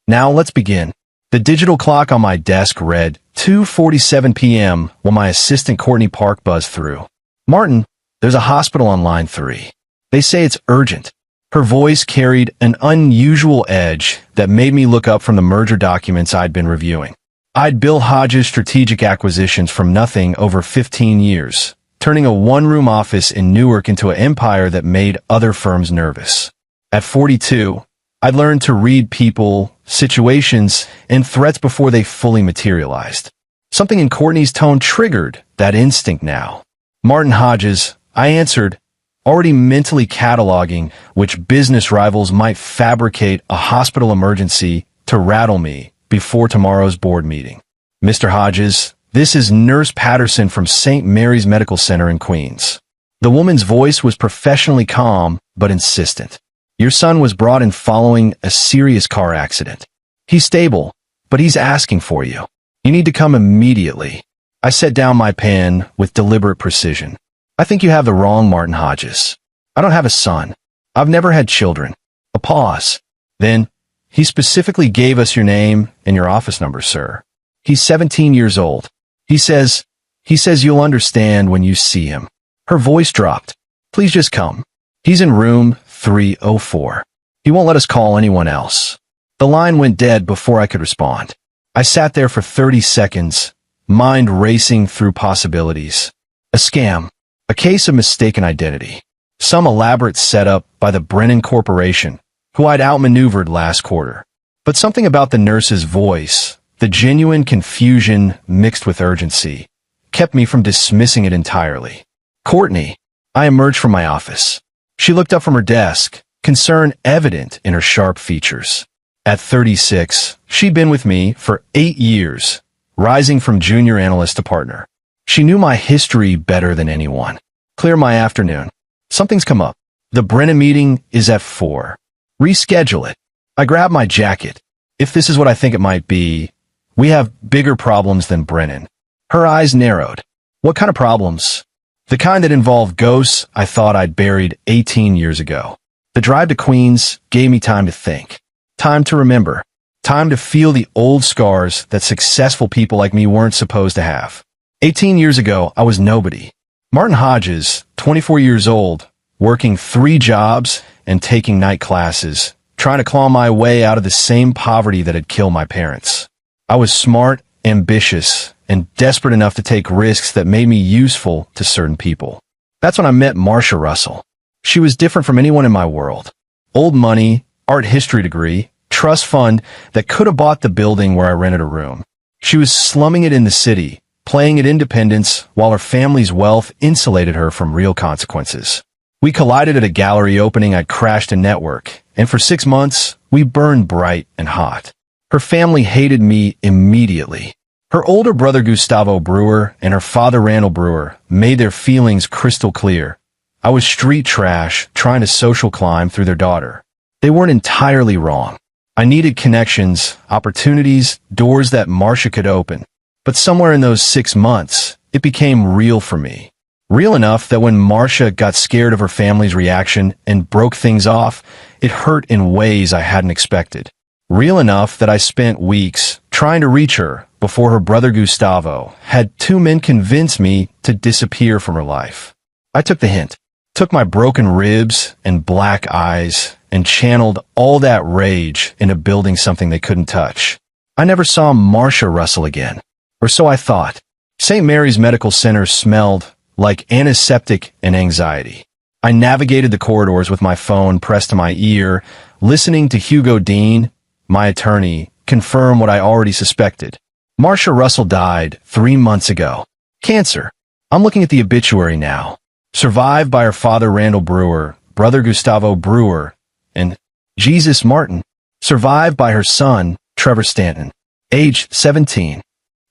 Now let's begin. The digital clock on my desk read 2:47 p.m. when my assistant Courtney Park buzzed through. Martin, there's a hospital on line 3. They say it's urgent. Her voice carried an unusual edge that made me look up from the merger documents I'd been reviewing. I'd Bill Hodges' strategic acquisitions from nothing over 15 years, turning a one-room office in Newark into an empire that made other firms nervous. At 42, I'd learned to read people, situations, and threats before they fully materialized. Something in Courtney's tone triggered that instinct now. Martin Hodges, I answered, already mentally cataloging which business rivals might fabricate a hospital emergency to rattle me before tomorrow's board meeting. Mr. Hodges, this is Nurse Patterson from St. Mary's Medical Center in Queens. The woman's voice was professionally calm but insistent. Your son was brought in following a serious car accident. He's stable, but he's asking for you. You need to come immediately. I set down my pen with deliberate precision. I think you have the wrong Martin Hodges. I don't have a son. I've never had children. A pause. Then, he specifically gave us your name and your office number, sir. He's 17 years old. He says you'll understand when you see him. Her voice dropped. Please just come. He's in room 304. He won't let us call anyone else. The line went dead before I could respond. I sat there for 30 seconds, mind racing through possibilities. A scam. A case of mistaken identity. Some elaborate setup by the Brennan Corporation, who I'd outmaneuvered last quarter. But something about the nurse's voice, the genuine confusion mixed with urgency, kept me from dismissing it entirely. Courtney. I emerged from my office. She looked up from her desk, concern evident in her sharp features. At 36, she'd been with me for 8 years, rising from junior analyst to partner. She knew my history better than anyone. Clear my afternoon. Something's come up. The Brennan meeting is at 4. Reschedule it. I grabbed my jacket. If this is what I think it might be, we have bigger problems than Brennan. Her eyes narrowed. What kind of problems? The kind that involved ghosts I thought I'd buried 18 years ago. The drive to Queens gave me time to think. Time to remember. Time to feel the old scars that successful people like me weren't supposed to have. 18 years ago, I was nobody. Martin Hodges, 24 years old, working 3 jobs and taking night classes, trying to claw my way out of the same poverty that had killed my parents. I was smart, ambitious, and desperate enough to take risks that made me useful to certain people. That's when I met Marcia Russell. She was different from anyone in my world. Old money, art history degree, trust fund that could have bought the building where I rented a room. She was slumming it in the city, playing at independence while her family's wealth insulated her from real consequences. We collided at a gallery opening I'd crashed a network, and for 6 months, we burned bright and hot. Her family hated me immediately. Her older brother Gustavo Brewer and her father Randall Brewer made their feelings crystal clear. I was street trash trying to social climb through their daughter. They weren't entirely wrong. I needed connections, opportunities, doors that Marcia could open. But somewhere in those 6 months, it became real for me. Real enough that when Marcia got scared of her family's reaction and broke things off, it hurt in ways I hadn't expected. Real enough that I spent weeks trying to reach her before her brother Gustavo had 2 men convince me to disappear from her life. I took the hint, took my broken ribs and black eyes, and channeled all that rage into building something they couldn't touch. I never saw Marcia Russell again. Or so I thought. St. Mary's Medical Center smelled like antiseptic and anxiety. I navigated the corridors with my phone pressed to my ear, listening to Hugo Dean, my attorney, confirm what I already suspected. Marcia Russell died 3 months ago. Cancer. I'm looking at the obituary now. Survived by her father Randall Brewer, brother Gustavo Brewer, and Jesus Martin. Survived by her son, Trevor Stanton, age 17.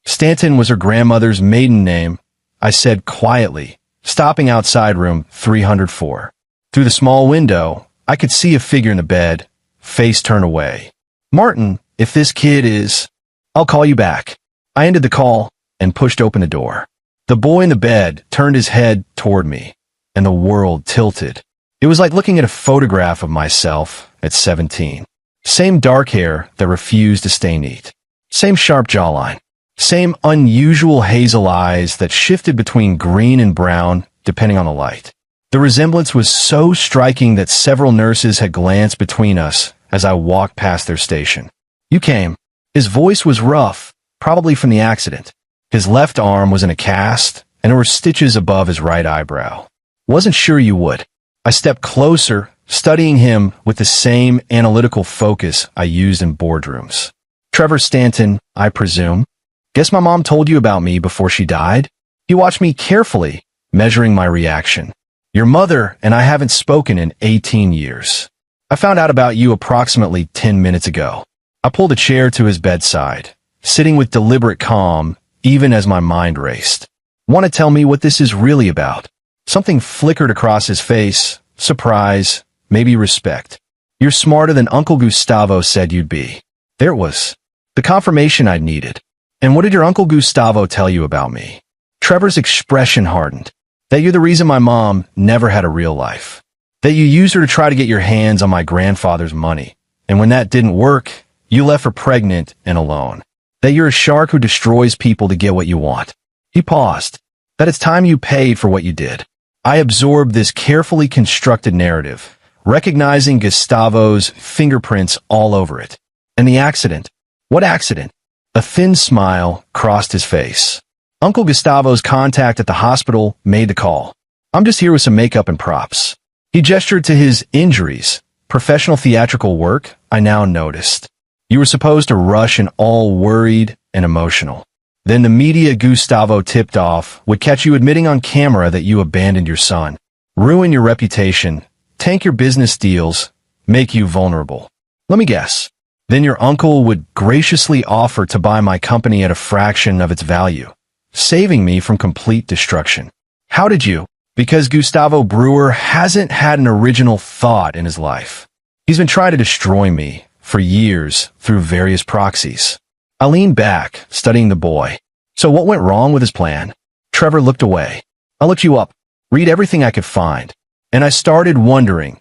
Stanton was her grandmother's maiden name, I said quietly, stopping outside room 304. Through the small window, I could see a figure in the bed, face turned away. Martin, if this kid is... I'll call you back. I ended the call and pushed open the door. The boy in the bed turned his head toward me, and the world tilted. It was like looking at a photograph of myself at 17. Same dark hair that refused to stay neat. Same sharp jawline. Same unusual hazel eyes that shifted between green and brown depending on the light. The resemblance was so striking that several nurses had glanced between us as I walked past their station. You came. His voice was rough, probably from the accident. His left arm was in a cast, and there were stitches above his right eyebrow. Wasn't sure you would. I stepped closer, studying him with the same analytical focus I used in boardrooms. Trevor Stanton, I presume. Guess my mom told you about me before she died? He watched me carefully, measuring my reaction. Your mother and I haven't spoken in 18 years. I found out about you approximately 10 minutes ago. I pulled a chair to his bedside, sitting with deliberate calm, even as my mind raced. Want to tell me what this is really about? Something flickered across his face. Surprise, maybe respect. You're smarter than Uncle Gustavo said you'd be. There it was. The confirmation I'd needed. And what did your Uncle Gustavo tell you about me? Trevor's expression hardened. That you're the reason my mom never had a real life. That you used her to try to get your hands on my grandfather's money. And when that didn't work, you left her pregnant and alone. That you're a shark who destroys people to get what you want. He paused. That it's time you paid for what you did. I absorbed this carefully constructed narrative, recognizing Gustavo's fingerprints all over it. And the accident. What accident? A thin smile crossed his face. Uncle Gustavo's contact at the hospital made the call. I'm just here with some makeup and props. He gestured to his injuries. Professional theatrical work, I now noticed. You were supposed to rush and all worried and emotional. Then the media Gustavo tipped off would catch you admitting on camera that you abandoned your son, ruin your reputation, tank your business deals, make you vulnerable. Let me guess. Then your uncle would graciously offer to buy my company at a fraction of its value, saving me from complete destruction. How did you? Because Gustavo Brewer hasn't had an original thought in his life. He's been trying to destroy me for years through various proxies. I leaned back, studying the boy. So what went wrong with his plan? Trevor looked away. I looked you up, read everything I could find, and I started wondering,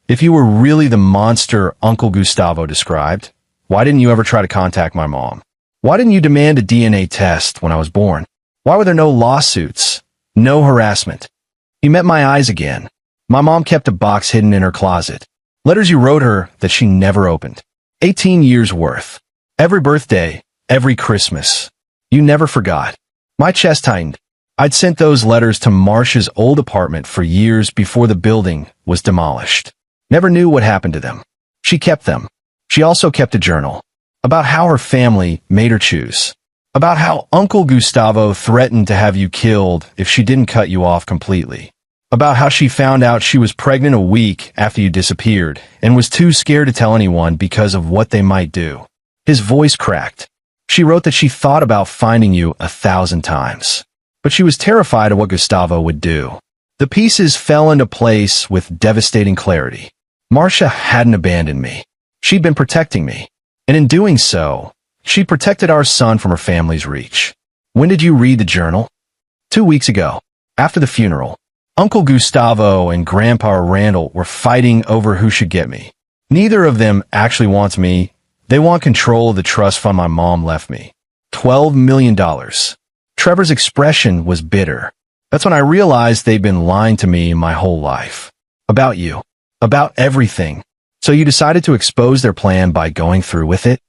if you were really the monster Uncle Gustavo described, why didn't you ever try to contact my mom? Why didn't you demand a DNA test when I was born? Why were there no lawsuits? No harassment? He met my eyes again. My mom kept a box hidden in her closet. Letters you wrote her that she never opened. 18 years worth. Every birthday, every Christmas. You never forgot. My chest tightened. I'd sent those letters to Marcia's old apartment for years before the building was demolished. Never knew what happened to them. She kept them. She also kept a journal about how her family made her choose, about how Uncle Gustavo threatened to have you killed if she didn't cut you off completely, about how she found out she was pregnant a week after you disappeared and was too scared to tell anyone because of what they might do. His voice cracked. She wrote that she thought about finding you 1,000 times, but she was terrified of what Gustavo would do. The pieces fell into place with devastating clarity. Marcia hadn't abandoned me. She'd been protecting me. And in doing so, she protected our son from her family's reach. When did you read the journal? 2 weeks ago, after the funeral. Uncle Gustavo and Grandpa Randall were fighting over who should get me. Neither of them actually wants me. They want control of the trust fund my mom left me. $12 million. Trevor's expression was bitter. That's when I realized they'd been lying to me my whole life. About you. About everything. So you decided to expose their plan by going through with it?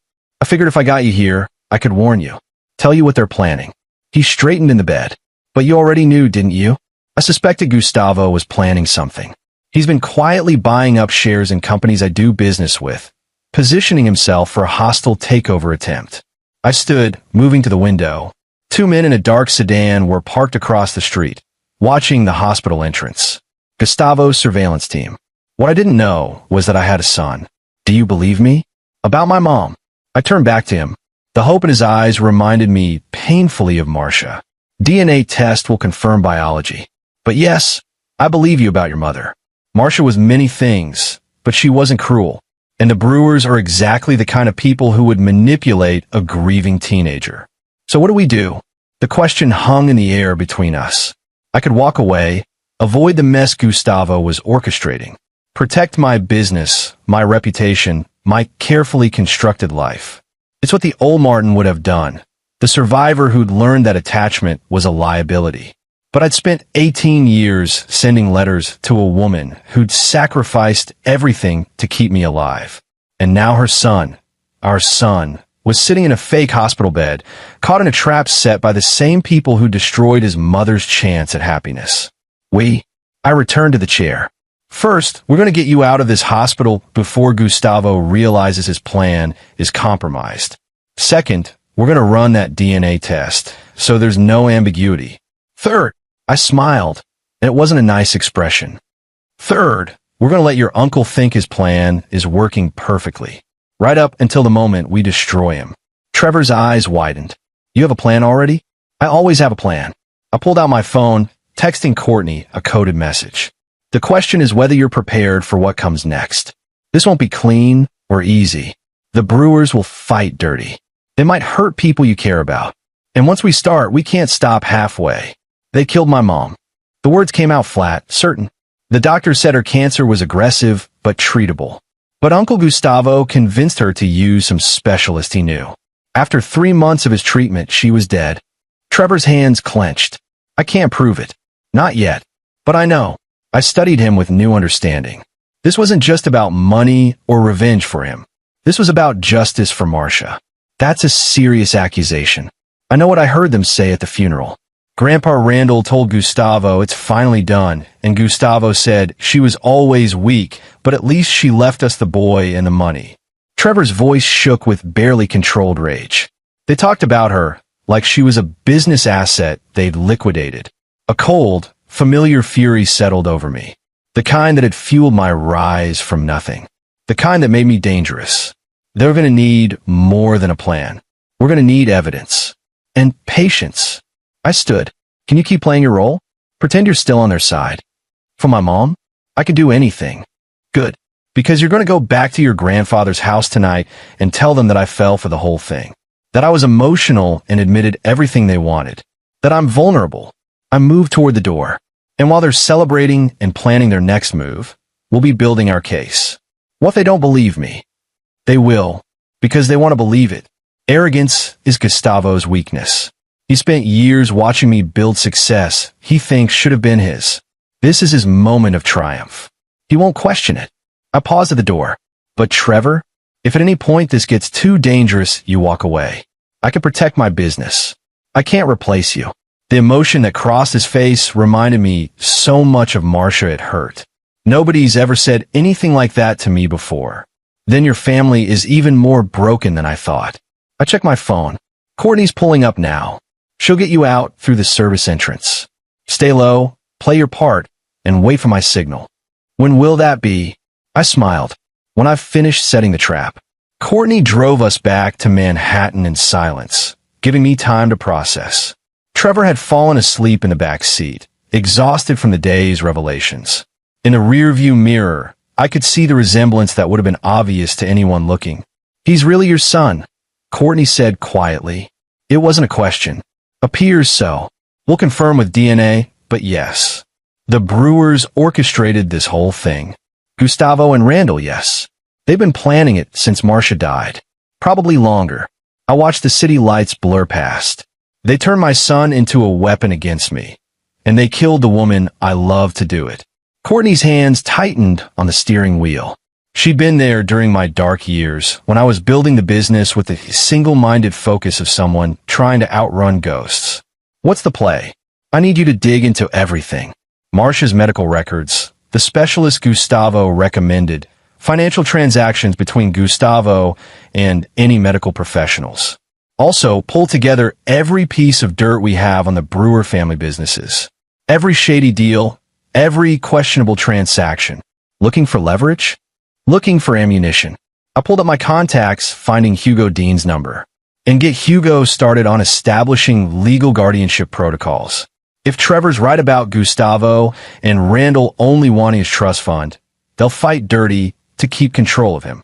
I figured if I got you here, I could warn you. Tell you what they're planning. He straightened in the bed. But you already knew, didn't you? I suspected Gustavo was planning something. He's been quietly buying up shares in companies I do business with, positioning himself for a hostile takeover attempt. I stood, moving to the window. 2 men in a dark sedan were parked across the street, watching the hospital entrance. Gustavo's surveillance team. What I didn't know was that I had a son. Do you believe me? About my mom. I turned back to him. The hope in his eyes reminded me painfully of Marcia. DNA test will confirm biology. But yes, I believe you about your mother. Marcia was many things, but she wasn't cruel. And the Brewers are exactly the kind of people who would manipulate a grieving teenager. So what do we do? The question hung in the air between us. I could walk away, avoid the mess Gustavo was orchestrating, protect my business, my reputation, my carefully constructed life. It's what the old Martin would have done, the survivor who'd learned that attachment was a liability. But I'd spent 18 years sending letters to a woman who'd sacrificed everything to keep me alive. And now her son, our son, was sitting in a fake hospital bed, caught in a trap set by the same people who destroyed his mother's chance at happiness. I returned to the chair. First, we're going to get you out of this hospital before Gustavo realizes his plan is compromised. Second, we're going to run that DNA test, so there's no ambiguity. Third, I smiled, and it wasn't a nice expression. Third, we're going to let your uncle think his plan is working perfectly, right up until the moment we destroy him. Trevor's eyes widened. You have a plan already? I always have a plan. I pulled out my phone, texting Courtney a coded message. The question is whether you're prepared for what comes next. This won't be clean or easy. The Brewers will fight dirty. They might hurt people you care about. And once we start, we can't stop halfway. They killed my mom. The words came out flat, certain. The doctor said her cancer was aggressive, but treatable. But Uncle Gustavo convinced her to use some specialist he knew. After 3 months of his treatment, she was dead. Trevor's hands clenched. I can't prove it. Not yet. But I know. I studied him with new understanding. This wasn't just about money or revenge for him. This was about justice for Marcia. That's a serious accusation. I know what I heard them say at the funeral. Grandpa Randall told Gustavo it's finally done, and Gustavo said she was always weak, but at least she left us the boy and the money. Trevor's voice shook with barely controlled rage. They talked about her like she was a business asset they'd liquidated. A cold, familiar fury settled over me. The kind that had fueled my rise from nothing. The kind that made me dangerous. They're going to need more than a plan. We're going to need evidence. And patience. I stood. Can you keep playing your role? Pretend you're still on their side. For my mom? I can do anything. Good. Because you're going to go back to your grandfather's house tonight and tell them that I fell for the whole thing. That I was emotional and admitted everything they wanted. That I'm vulnerable. I moved toward the door. And while they're celebrating and planning their next move, we'll be building our case. What if they don't believe me? They will, because they want to believe it. Arrogance is Gustavo's weakness. He spent years watching me build success he thinks should have been his. This is his moment of triumph. He won't question it. I pause at the door. But Trevor, if at any point this gets too dangerous, you walk away. I can protect my business. I can't replace you. The emotion that crossed his face reminded me so much of Marcia it hurt. Nobody's ever said anything like that to me before. Then your family is even more broken than I thought. I check my phone. Courtney's pulling up now. She'll get you out through the service entrance. Stay low, play your part, and wait for my signal. When will that be? I smiled. When I've finished setting the trap. Courtney drove us back to Manhattan in silence, giving me time to process. Trevor had fallen asleep in the back seat, exhausted from the day's revelations. In the rearview mirror, I could see the resemblance that would have been obvious to anyone looking. He's really your son, Courtney said quietly. It wasn't a question. Appears so. We'll confirm with DNA, but yes. The Brewers orchestrated this whole thing. Gustavo and Randall, yes. They've been planning it since Marcia died. Probably longer. I watched the city lights blur past. They turned my son into a weapon against me. And they killed the woman I love to do it. Courtney's hands tightened on the steering wheel. She'd been there during my dark years, when I was building the business with the single-minded focus of someone trying to outrun ghosts. What's the play? I need you to dig into everything. Marcia's medical records, the specialist Gustavo recommended, financial transactions between Gustavo and any medical professionals. Also, pull together every piece of dirt we have on the Brewer family businesses. Every shady deal, every questionable transaction. Looking for leverage? Looking for ammunition. I pulled up my contacts, finding Hugo Dean's number. And get Hugo started on establishing legal guardianship protocols. If Trevor's right about Gustavo and Randall only wanting his trust fund, they'll fight dirty to keep control of him.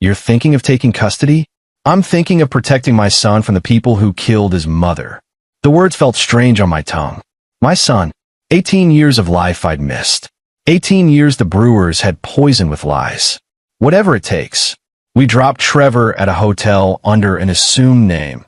You're thinking of taking custody? I'm thinking of protecting my son from the people who killed his mother. The words felt strange on my tongue. My son. 18 years of life I'd missed. 18 years the Brewers had poisoned with lies. Whatever it takes. We dropped Trevor at a hotel under an assumed name,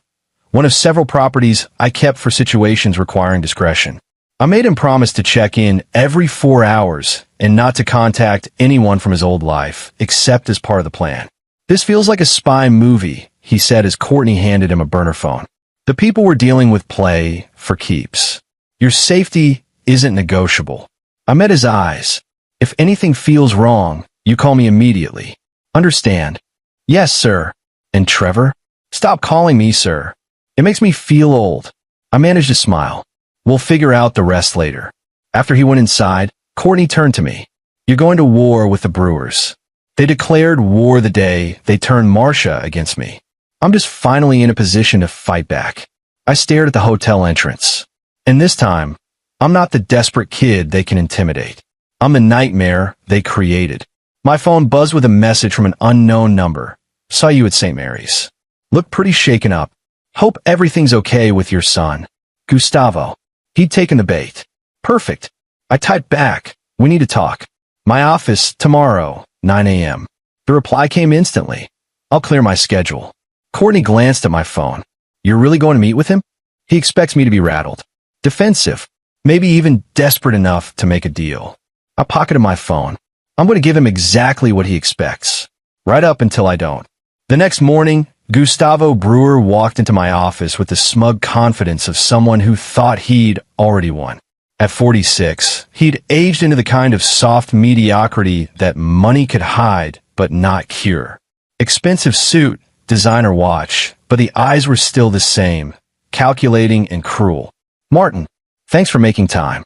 one of several properties I kept for situations requiring discretion. I made him promise to check in every 4 hours and not to contact anyone from his old life, except as part of the plan. This feels like a spy movie, he said as Courtney handed him a burner phone. The people we're dealing with play for keeps. Your safety isn't negotiable. I met his eyes. If anything feels wrong, you call me immediately. Understand? Yes, sir. And Trevor? Stop calling me sir. It makes me feel old. I managed to smile. We'll figure out the rest later. After he went inside, Courtney turned to me. You're going to war with the Brewers. They declared war the day they turned Marcia against me. I'm just finally in a position to fight back. I stared at the hotel entrance. And this time, I'm not the desperate kid they can intimidate. I'm the nightmare they created. My phone buzzed with a message from an unknown number. Saw you at St. Mary's. Look pretty shaken up. Hope everything's okay with your son. Gustavo. He'd taken the bait. Perfect. I typed back. We need to talk. My office tomorrow, 9 a.m. The reply came instantly. I'll clear my schedule. Courtney glanced at my phone. You're really going to meet with him? He expects me to be rattled. Defensive. Maybe even desperate enough to make a deal. I pocketed my phone. I'm going to give him exactly what he expects. Right up until I don't. The next morning, Gustavo Brewer walked into my office with the smug confidence of someone who thought he'd already won. At 46, he'd aged into the kind of soft mediocrity that money could hide but not cure. Expensive suit, designer watch, but the eyes were still the same, calculating and cruel. Martin, thanks for making time.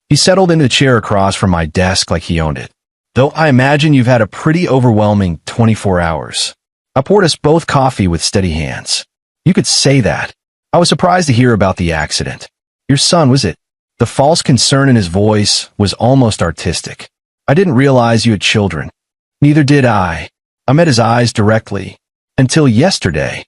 He settled into the chair across from my desk like he owned it. Though I imagine you've had a pretty overwhelming 24 hours. I poured us both coffee with steady hands. You could say that. I was surprised to hear about the accident. Your son, was it? The false concern in his voice was almost artistic. I didn't realize you had children. Neither did I. I met his eyes directly. Until yesterday.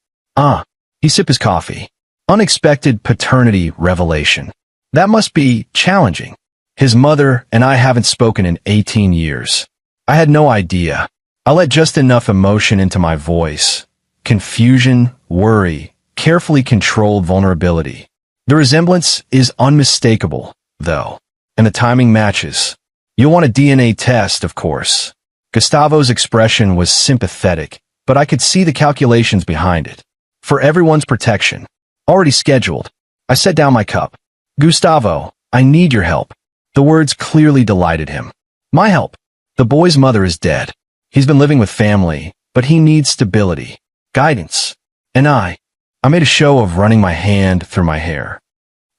He sipped his coffee. Unexpected paternity revelation. That must be challenging. His mother and I haven't spoken in 18 years. I had no idea. I let just enough emotion into my voice. Confusion, worry, carefully controlled vulnerability. The resemblance is unmistakable, though, and the timing matches. You'll want a DNA test, of course. Gustavo's expression was sympathetic, but I could see the calculations behind it. For everyone's protection. Already scheduled. I set down my cup. Gustavo, I need your help. The words clearly delighted him. My help. The boy's mother is dead. He's been living with family, but he needs stability, guidance. And I made a show of running my hand through my hair.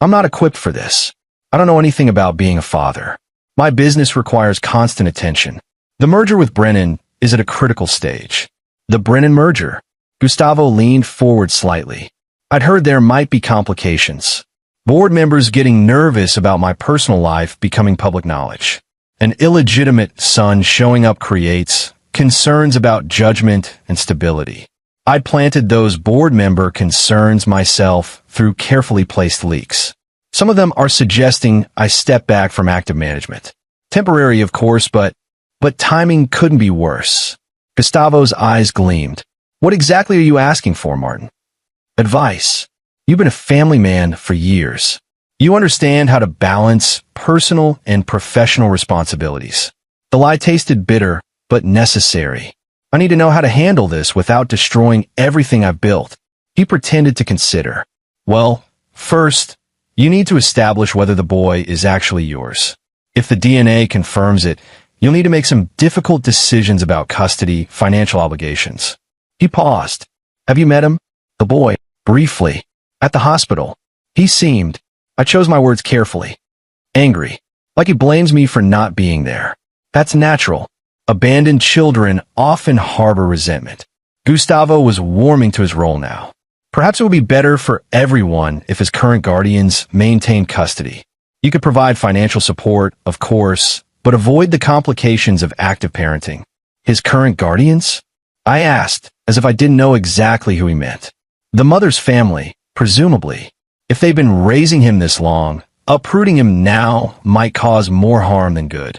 I'm not equipped for this. I don't know anything about being a father. My business requires constant attention. The merger with Brennan is at a critical stage. The Brennan merger. Gustavo leaned forward slightly. I'd heard there might be complications. Board members getting nervous about my personal life becoming public knowledge. An illegitimate son showing up creates concerns about judgment and stability. I'd planted those board member concerns myself through carefully placed leaks. Some of them are suggesting I step back from active management. Temporary, of course, but timing couldn't be worse. Gustavo's eyes gleamed. What exactly are you asking for, Martin? Advice. You've been a family man for years. You understand how to balance personal and professional responsibilities. The lie tasted bitter, but necessary. I need to know how to handle this without destroying everything I've built. He pretended to consider. Well, first, you need to establish whether the boy is actually yours. If the DNA confirms it, you'll need to make some difficult decisions about custody, financial obligations. He paused. Have you met him? The boy, briefly. At the hospital. He seemed, I chose my words carefully, angry, like he blames me for not being there. That's natural. Abandoned children often harbor resentment. Gustavo was warming to his role now. Perhaps it would be better for everyone if his current guardians maintained custody. You could provide financial support, of course, but avoid the complications of active parenting. His current guardians? I asked, as if I didn't know exactly who he meant. The mother's family. Presumably, if they've been raising him this long, uprooting him now might cause more harm than good.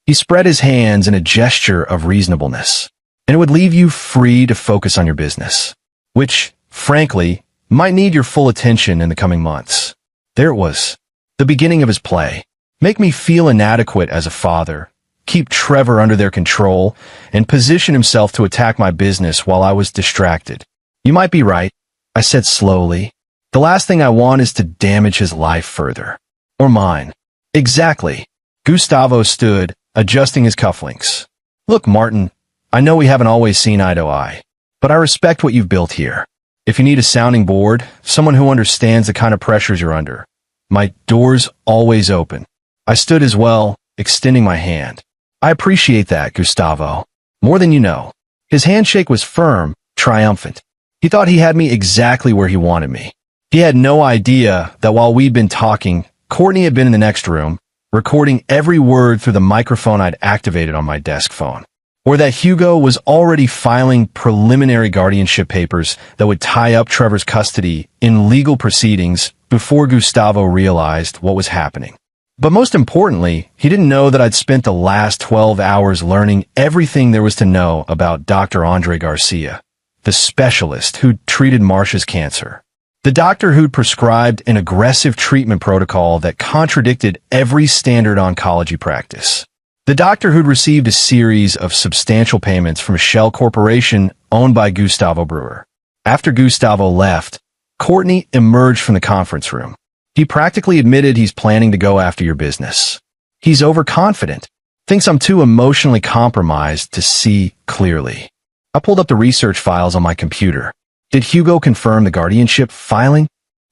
He spread his hands in a gesture of reasonableness. and it would leave you free to focus on your business, which, frankly, might need your full attention in the coming months. There it was, the beginning of his play. Make me feel inadequate as a father, keep Trevor under their control, and position himself to attack my business while I was distracted. You might be right, I said slowly. The last thing I want is to damage his life further. Or mine. Exactly. Gustavo stood, adjusting his cufflinks. Look, Martin, I know we haven't always seen eye to eye, but I respect what you've built here. If you need a sounding board, someone who understands the kind of pressures you're under, my door's always open. I stood as well, extending my hand. I appreciate that, Gustavo. More than you know. His handshake was firm, triumphant. He thought he had me exactly where he wanted me. He had no idea that while we'd been talking, Courtney had been in the next room, recording every word through the microphone I'd activated on my desk phone. Or that Hugo was already filing preliminary guardianship papers that would tie up Trevor's custody in legal proceedings before Gustavo realized what was happening. But most importantly, he didn't know that I'd spent the last 12 hours learning everything there was to know about Dr. Andre Garcia, the specialist who'd treated Marcia's cancer. The doctor who'd prescribed an aggressive treatment protocol that contradicted every standard oncology practice. The doctor who'd received a series of substantial payments from a shell corporation owned by Gustavo Brewer. After Gustavo left, Courtney emerged from the conference room. He practically admitted he's planning to go after your business. He's overconfident, thinks I'm too emotionally compromised to see clearly. I pulled up the research files on my computer. Did Hugo confirm the guardianship filing?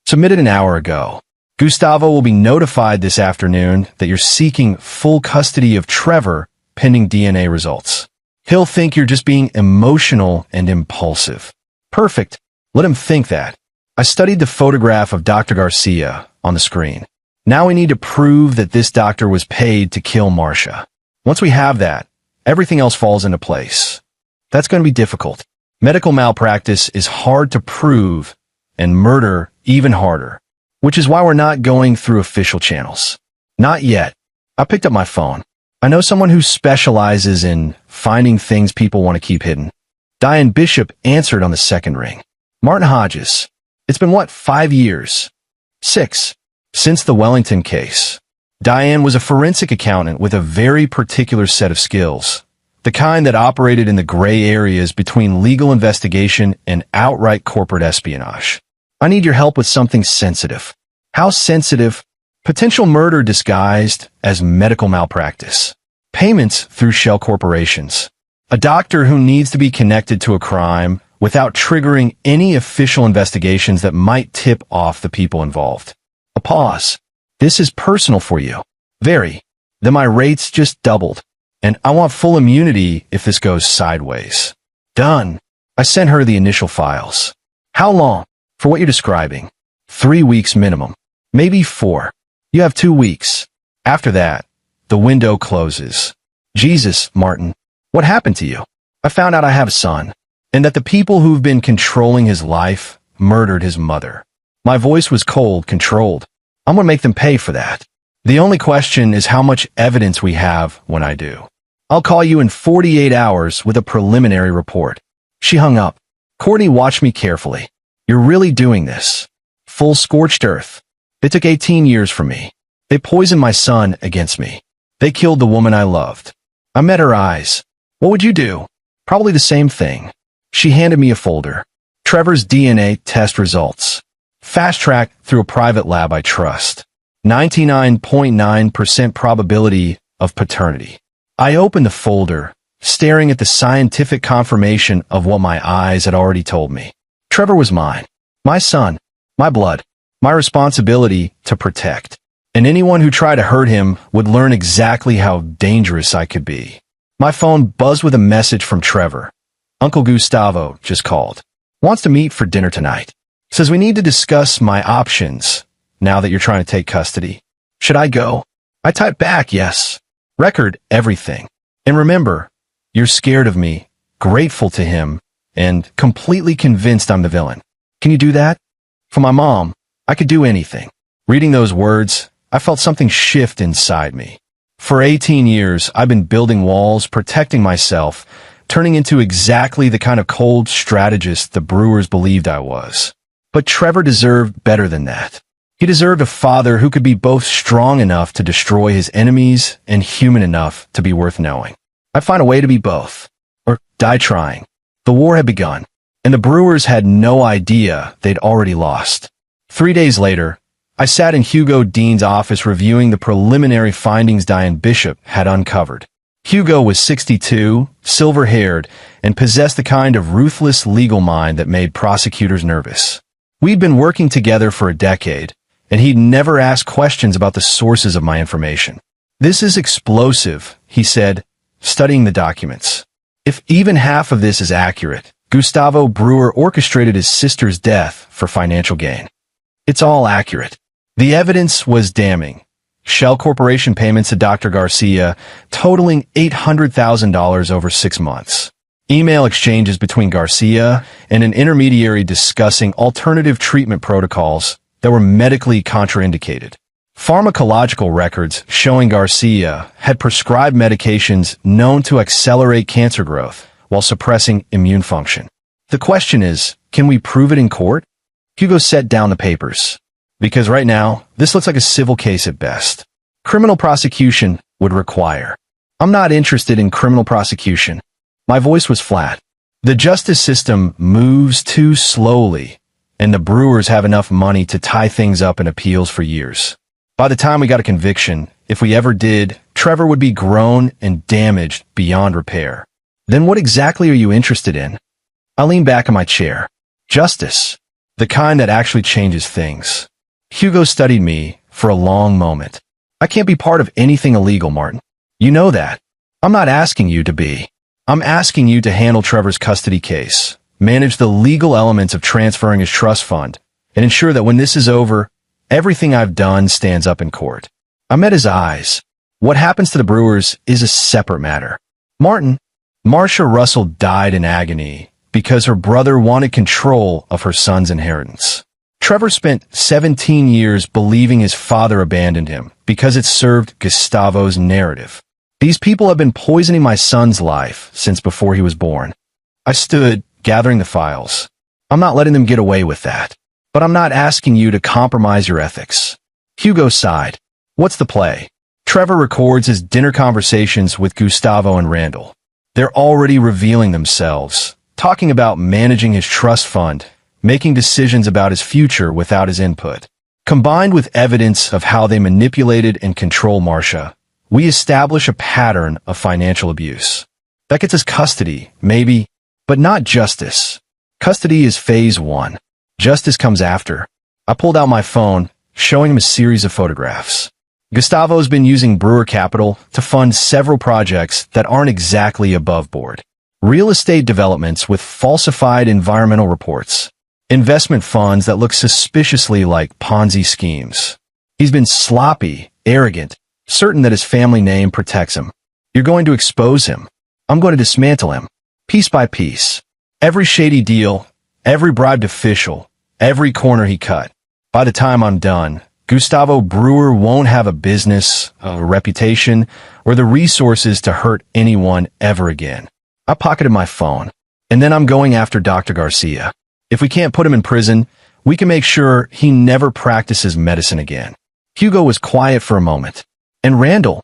Submitted an hour ago. Gustavo will be notified this afternoon that you're seeking full custody of Trevor pending DNA results. He'll think you're just being emotional and impulsive. Perfect. Let him think that. I studied the photograph of Dr. Garcia on the screen. Now we need to prove that this doctor was paid to kill Marcia. Once we have that, everything else falls into place. That's going to be difficult. Medical malpractice is hard to prove, and murder even harder. Which is why we're not going through official channels. Not yet. I picked up my phone. I know someone who specializes in finding things people want to keep hidden. Diane Bishop answered on the second ring. Martin Hodges. It's been 5 years? 6. Since the Wellington case. Diane was a forensic accountant with a very particular set of skills. The kind that operated in the gray areas between legal investigation and outright corporate espionage. I need your help with something sensitive. How sensitive? Potential murder disguised as medical malpractice. Payments through shell corporations. A doctor who needs to be connected to a crime without triggering any official investigations that might tip off the people involved. A pause. This is personal for you. Very. Then my rates just doubled. And I want full immunity if this goes sideways. Done. I sent her the initial files. How long? For what you're describing. 3 weeks minimum. Maybe 4. You have 2 weeks. After that, the window closes. Jesus, Martin. What happened to you? I found out I have a son, and that the people who've been controlling his life murdered his mother. My voice was cold, controlled. I'm gonna make them pay for that. The only question is how much evidence we have when I do. I'll call you in 48 hours with a preliminary report. She hung up. Courtney watched me carefully. You're really doing this. Full scorched earth. It took 18 years for me. They poisoned my son against me. They killed the woman I loved. I met her eyes. What would you do? Probably the same thing. She handed me a folder. Trevor's DNA test results. Fast track through a private lab I trust. 99.9% probability of paternity. I opened the folder, staring at the scientific confirmation of what my eyes had already told me. Trevor was mine. My son. My blood. My responsibility to protect. And anyone who tried to hurt him would learn exactly how dangerous I could be. My phone buzzed with a message from Trevor. Uncle Gustavo just called. Wants to meet for dinner tonight. Says we need to discuss my options now that you're trying to take custody. Should I go? I typed back yes. Record everything. And remember, you're scared of me, grateful to him, and completely convinced I'm the villain. Can you do that? For my mom, I could do anything. Reading those words, I felt something shift inside me. For 18 years, I've been building walls, protecting myself, turning into exactly the kind of cold strategist the Brewers believed I was. But Trevor deserved better than that. He deserved a father who could be both strong enough to destroy his enemies and human enough to be worth knowing. I'd find a way to be both, or die trying. The war had begun, and the Brewers had no idea they'd already lost. 3 days later, I sat in Hugo Dean's office reviewing the preliminary findings Diane Bishop had uncovered. Hugo was 62, silver-haired, and possessed the kind of ruthless legal mind that made prosecutors nervous. We'd been working together for a decade, and he'd never asked questions about the sources of my information. "This is explosive," he said, studying the documents. "If even half of this is accurate, Gustavo Brewer orchestrated his sister's death for financial gain." "It's all accurate." The evidence was damning. Shell Corporation payments to Dr. Garcia totaling $800,000 over 6 months. Email exchanges between Garcia and an intermediary discussing alternative treatment protocols that were medically contraindicated. Pharmacological records showing Garcia had prescribed medications known to accelerate cancer growth while suppressing immune function. The question is, can we prove it in court? Hugo set down the papers. Because right now, this looks like a civil case at best. Criminal prosecution would require. I'm not interested in criminal prosecution. My voice was flat. The justice system moves too slowly, and the Brewers have enough money to tie things up in appeals for years. By the time we got a conviction, if we ever did, Trevor would be grown and damaged beyond repair. Then what exactly are you interested in? I leaned back in my chair. Justice. The kind that actually changes things. Hugo studied me for a long moment. I can't be part of anything illegal, Martin. You know that. I'm not asking you to be. I'm asking you to handle Trevor's custody case, manage the legal elements of transferring his trust fund, and ensure that when this is over, everything I've done stands up in court. I met his eyes. What happens to the Brewers is a separate matter. Martin, Marcia Russell died in agony because her brother wanted control of her son's inheritance. Trevor spent 17 years believing his father abandoned him because it served Gustavo's narrative. These people have been poisoning my son's life since before he was born. I stood, gathering the files. I'm not letting them get away with that. But I'm not asking you to compromise your ethics. Hugo sighed. What's the play? Trevor records his dinner conversations with Gustavo and Randall. They're already revealing themselves, talking about managing his trust fund, making decisions about his future without his input. Combined with evidence of how they manipulated and control Marcia, we establish a pattern of financial abuse. That gets us custody, maybe, but not justice. Custody is phase 1. Justice comes after. I pulled out my phone, showing him a series of photographs. Gustavo's been using Brewer Capital to fund several projects that aren't exactly above board. Real estate developments with falsified environmental reports. Investment funds that look suspiciously like Ponzi schemes. He's been sloppy, arrogant, certain that his family name protects him. You're going to expose him. I'm going to dismantle him. Piece by piece. Every shady deal, every bribed official, every corner he cut. By the time I'm done, Gustavo Brewer won't have a business, a reputation, or the resources to hurt anyone ever again. I pocketed my phone, and then I'm going after Dr. Garcia. If we can't put him in prison, we can make sure he never practices medicine again. Hugo was quiet for a moment. And Randall?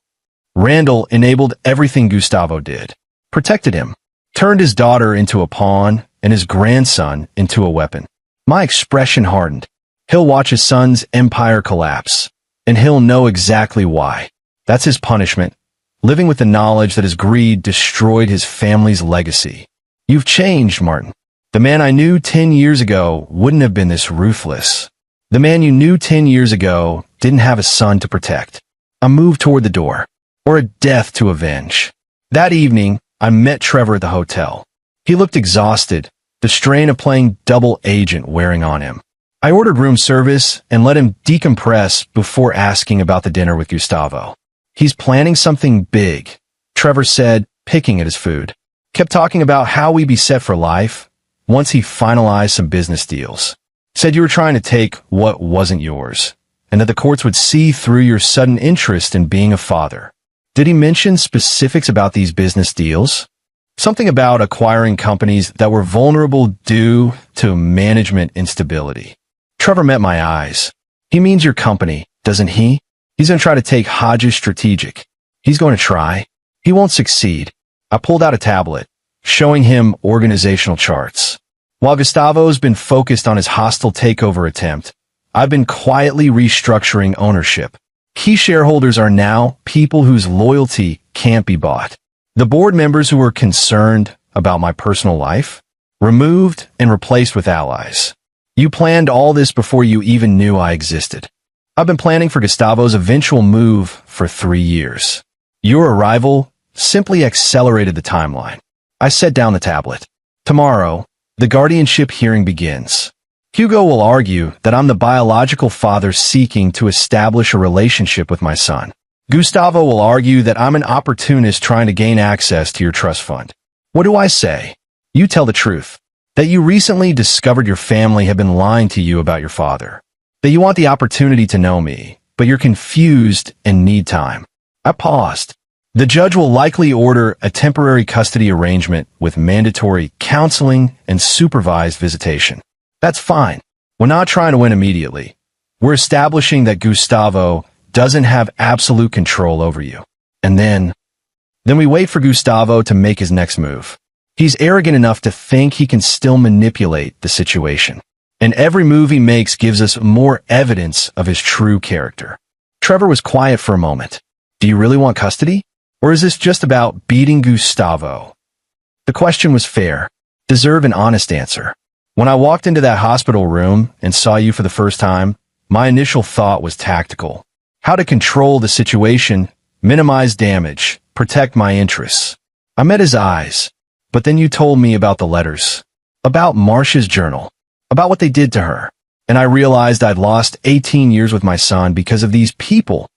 Randall enabled everything Gustavo did. Protected him. Turned his daughter into a pawn and his grandson into a weapon. My expression hardened. He'll watch his son's empire collapse, and he'll know exactly why. That's his punishment, living with the knowledge that his greed destroyed his family's legacy. You've changed, Martin. The man I knew 10 years ago wouldn't have been this ruthless. The man you knew 10 years ago didn't have a son to protect. I moved toward the door, or a death to avenge. That evening, I met Trevor at the hotel. He looked exhausted, the strain of playing double agent wearing on him. I ordered room service and let him decompress before asking about the dinner with Gustavo. He's planning something big, Trevor said, picking at his food. Kept talking about how we'd be set for life once he finalized some business deals. Said you were trying to take what wasn't yours, and that the courts would see through your sudden interest in being a father. Did he mention specifics about these business deals? Something about acquiring companies that were vulnerable due to management instability. Trevor met my eyes. He means your company, doesn't he? He's going to try to take Hodges strategic. He's going to try. He won't succeed. I pulled out a tablet, showing him organizational charts. While Gustavo's been focused on his hostile takeover attempt, I've been quietly restructuring ownership. Key shareholders are now people whose loyalty can't be bought. The board members who were concerned about my personal life, removed and replaced with allies. You planned all this before you even knew I existed. I've been planning for Gustavo's eventual move for 3 years. Your arrival simply accelerated the timeline. I set down the tablet. Tomorrow, the guardianship hearing begins. Hugo will argue that I'm the biological father seeking to establish a relationship with my son. Gustavo will argue that I'm an opportunist trying to gain access to your trust fund. What do I say? You tell the truth. That you recently discovered your family have been lying to you about your father. That you want the opportunity to know me, but you're confused and need time. I paused. The judge will likely order a temporary custody arrangement with mandatory counseling and supervised visitation. That's fine. We're not trying to win immediately. We're establishing that Gustavo doesn't have absolute control over you. And then we wait for Gustavo to make his next move. He's arrogant enough to think he can still manipulate the situation. And every move he makes gives us more evidence of his true character. Trevor was quiet for a moment. Do you really want custody? Or is this just about beating Gustavo? The question was fair, deserved an honest answer. When I walked into that hospital room and saw you for the first time, my initial thought was tactical. How to control the situation, minimize damage, protect my interests. I met his eyes, but then you told me about the letters, about Marcia's journal, about what they did to her, and I realized I'd lost 18 years with my son because of these people.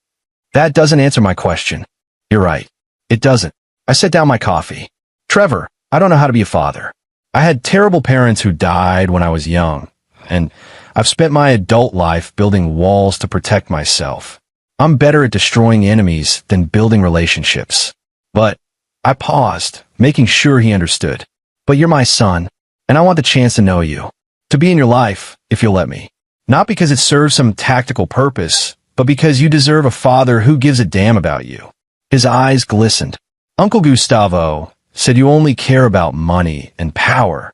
That doesn't answer my question. You're right. It doesn't. I set down my coffee. Trevor, I don't know how to be a father. I had terrible parents who died when I was young, and I've spent my adult life building walls to protect myself. I'm better at destroying enemies than building relationships. But I paused, making sure he understood. But you're my son, and I want the chance to know you, to be in your life, if you'll let me. Not because it serves some tactical purpose, but because you deserve a father who gives a damn about you. His eyes glistened. Uncle Gustavo said you only care about money and power.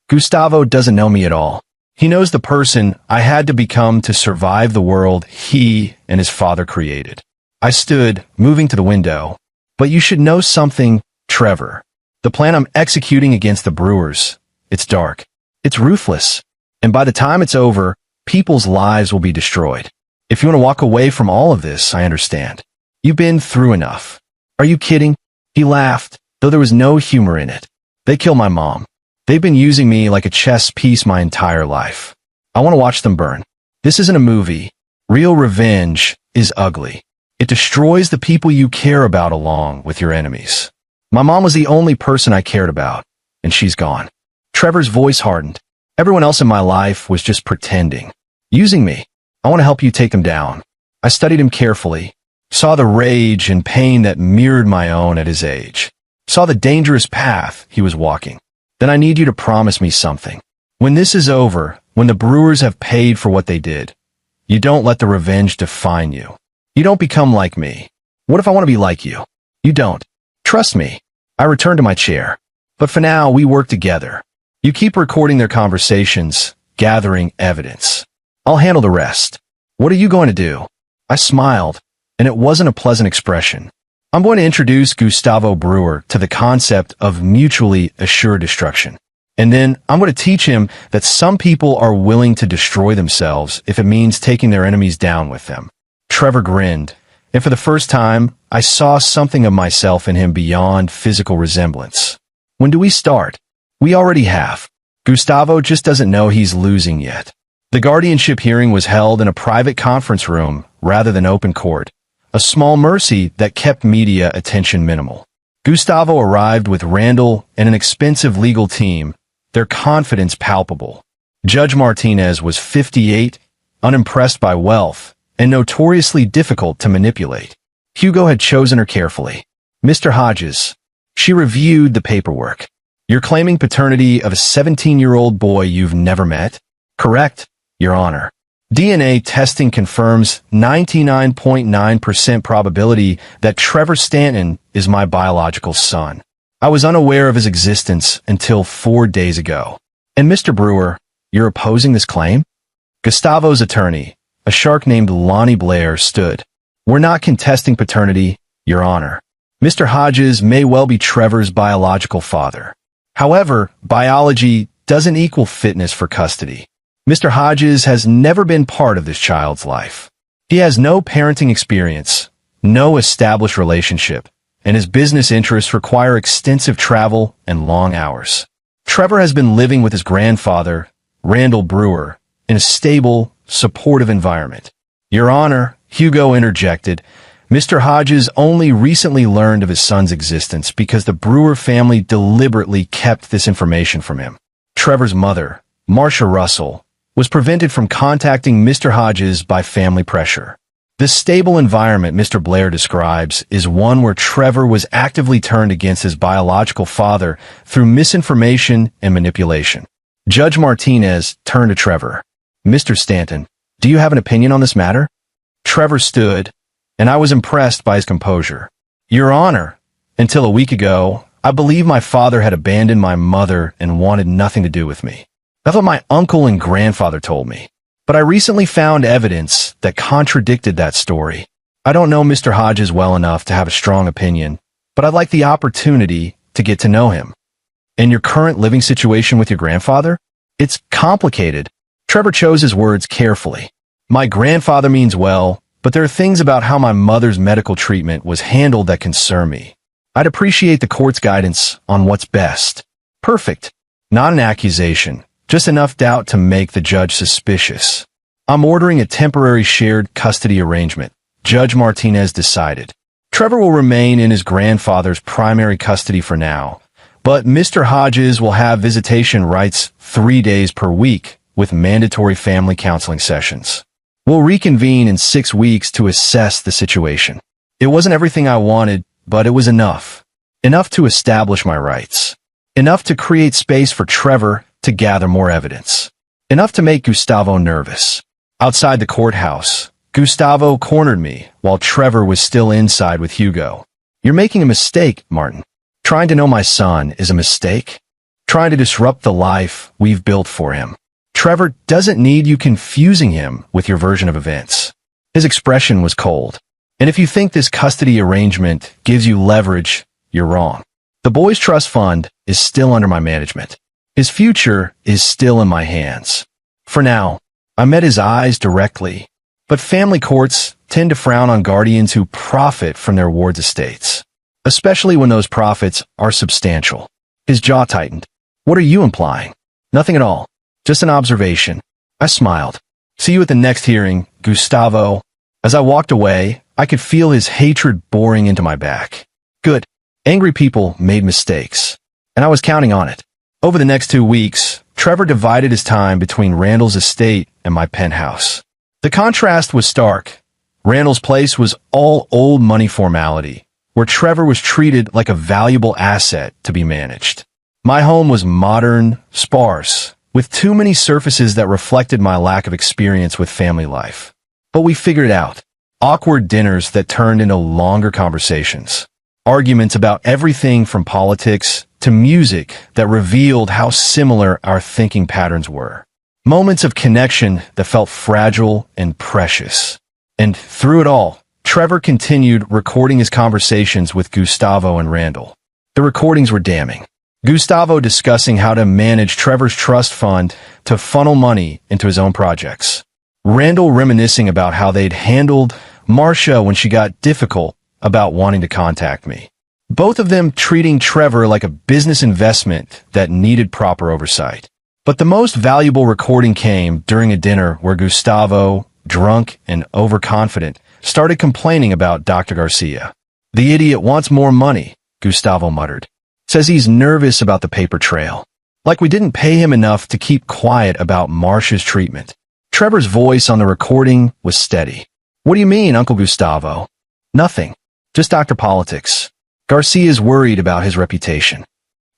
Gustavo doesn't know me at all. He knows the person I had to become to survive the world he and his father created. I stood, moving to the window. But you should know something, Trevor. The plan I'm executing against the Brewers, it's dark. It's ruthless. And by the time it's over, people's lives will be destroyed. If you want to walk away from all of this, I understand. You've been through enough. Are you kidding? He laughed, though there was no humor in it. They killed my mom. They've been using me like a chess piece my entire life. I want to watch them burn. This isn't a movie. Real revenge is ugly. It destroys the people you care about along with your enemies. My mom was the only person I cared about, and she's gone. Trevor's voice hardened. Everyone else in my life was just pretending. Using me. I want to help you take them down. I studied him carefully. Saw the rage and pain that mirrored my own at his age. Saw the dangerous path he was walking. Then I need you to promise me something. When this is over, when the Brewers have paid for what they did, you don't let the revenge define you. You don't become like me. What if I want to be like you? You don't. Trust me. I return to my chair. But for now, we work together. You keep recording their conversations, gathering evidence. I'll handle the rest. What are you going to do? I smiled, and it wasn't a pleasant expression. I'm going to introduce Gustavo Brewer to the concept of mutually assured destruction. And then I'm going to teach him that some people are willing to destroy themselves if it means taking their enemies down with them. Trevor grinned, and for the first time, I saw something of myself in him beyond physical resemblance. When do we start? We already have. Gustavo just doesn't know he's losing yet. The guardianship hearing was held in a private conference room rather than open court, a small mercy that kept media attention minimal. Gustavo arrived with Randall and an expensive legal team, their confidence palpable. Judge Martinez was 58, unimpressed by wealth, and notoriously difficult to manipulate. Hugo had chosen her carefully. Mr. Hodges, She reviewed the paperwork. You're claiming paternity of a 17-year-old boy you've never met? Correct, Your Honor. DNA testing confirms 99.9% probability that Trevor Stanton is my biological son. I was unaware of his existence until 4 days ago. And Mr. Brewer, you're opposing this claim? Gustavo's attorney, a shark named Lonnie Blair, stood. We're not contesting paternity, Your Honor. Mr. Hodges may well be Trevor's biological father. However, biology doesn't equal fitness for custody. Mr. Hodges has never been part of this child's life. He has no parenting experience, no established relationship, and his business interests require extensive travel and long hours. Trevor has been living with his grandfather, Randall Brewer, in a stable, supportive environment. Your Honor, Hugo interjected, Mr. Hodges only recently learned of his son's existence because the Brewer family deliberately kept this information from him. Trevor's mother, Marcia Russell, was prevented from contacting Mr. Hodges by family pressure. The stable environment Mr. Blair describes is one where Trevor was actively turned against his biological father through misinformation and manipulation. Judge Martinez turned to Trevor. Mr. Stanton, do you have an opinion on this matter? Trevor stood, and I was impressed by his composure. Your Honor, until a week ago, I believe my father had abandoned my mother and wanted nothing to do with me. That's what my uncle and grandfather told me. But I recently found evidence that contradicted that story. I don't know Mr. Hodges well enough to have a strong opinion, but I'd like the opportunity to get to know him. And your current living situation with your grandfather? It's complicated. Trevor chose his words carefully. My grandfather means well, but there are things about how my mother's medical treatment was handled that concern me. I'd appreciate the court's guidance on what's best. Perfect. Not an accusation. Just enough doubt to make the judge suspicious. I'm ordering a temporary shared custody arrangement, Judge Martinez decided. Trevor will remain in his grandfather's primary custody for now, but Mr. Hodges will have visitation rights 3 days per week with mandatory family counseling sessions. We'll reconvene in 6 weeks to assess the situation. It wasn't everything I wanted, but it was enough. Enough to establish my rights. Enough to create space for Trevor to gather more evidence. Enough to make Gustavo nervous. Outside the courthouse, Gustavo cornered me while Trevor was still inside with Hugo. You're making a mistake, Martin. Trying to know my son is a mistake. Trying to disrupt the life we've built for him. Trevor doesn't need you confusing him with your version of events. His expression was cold. And if you think this custody arrangement gives you leverage, you're wrong. The boy's trust fund is still under my management. His future is still in my hands. For now, I met his eyes directly, but family courts tend to frown on guardians who profit from their ward's estates, especially when those profits are substantial. His jaw tightened. What are you implying? Nothing at all. Just an observation. I smiled. See you at the next hearing, Gustavo. As I walked away, I could feel his hatred boring into my back. Good. Angry people made mistakes, and I was counting on it. Over the next 2 weeks, Trevor divided his time between Randall's estate and my penthouse. The contrast was stark. Randall's place was all old money formality, where Trevor was treated like a valuable asset to be managed. My home was modern, sparse, with too many surfaces that reflected my lack of experience with family life. But we figured it out. Awkward dinners that turned into longer conversations. Arguments about everything from politics to music that revealed how similar our thinking patterns were. Moments of connection that felt fragile and precious. And through it all, Trevor continued recording his conversations with Gustavo and Randall. The recordings were damning. Gustavo discussing how to manage Trevor's trust fund to funnel money into his own projects. Randall reminiscing about how they'd handled Marcia when she got difficult about wanting to contact me. Both of them treating Trevor like a business investment that needed proper oversight. But the most valuable recording came during a dinner where Gustavo, drunk and overconfident, started complaining about Dr. Garcia. The idiot wants more money, Gustavo muttered. Says he's nervous about the paper trail. Like we didn't pay him enough to keep quiet about Marcia's treatment. Trevor's voice on the recording was steady. What do you mean, Uncle Gustavo? Nothing. Just Dr. Politics. Garcia's worried about his reputation.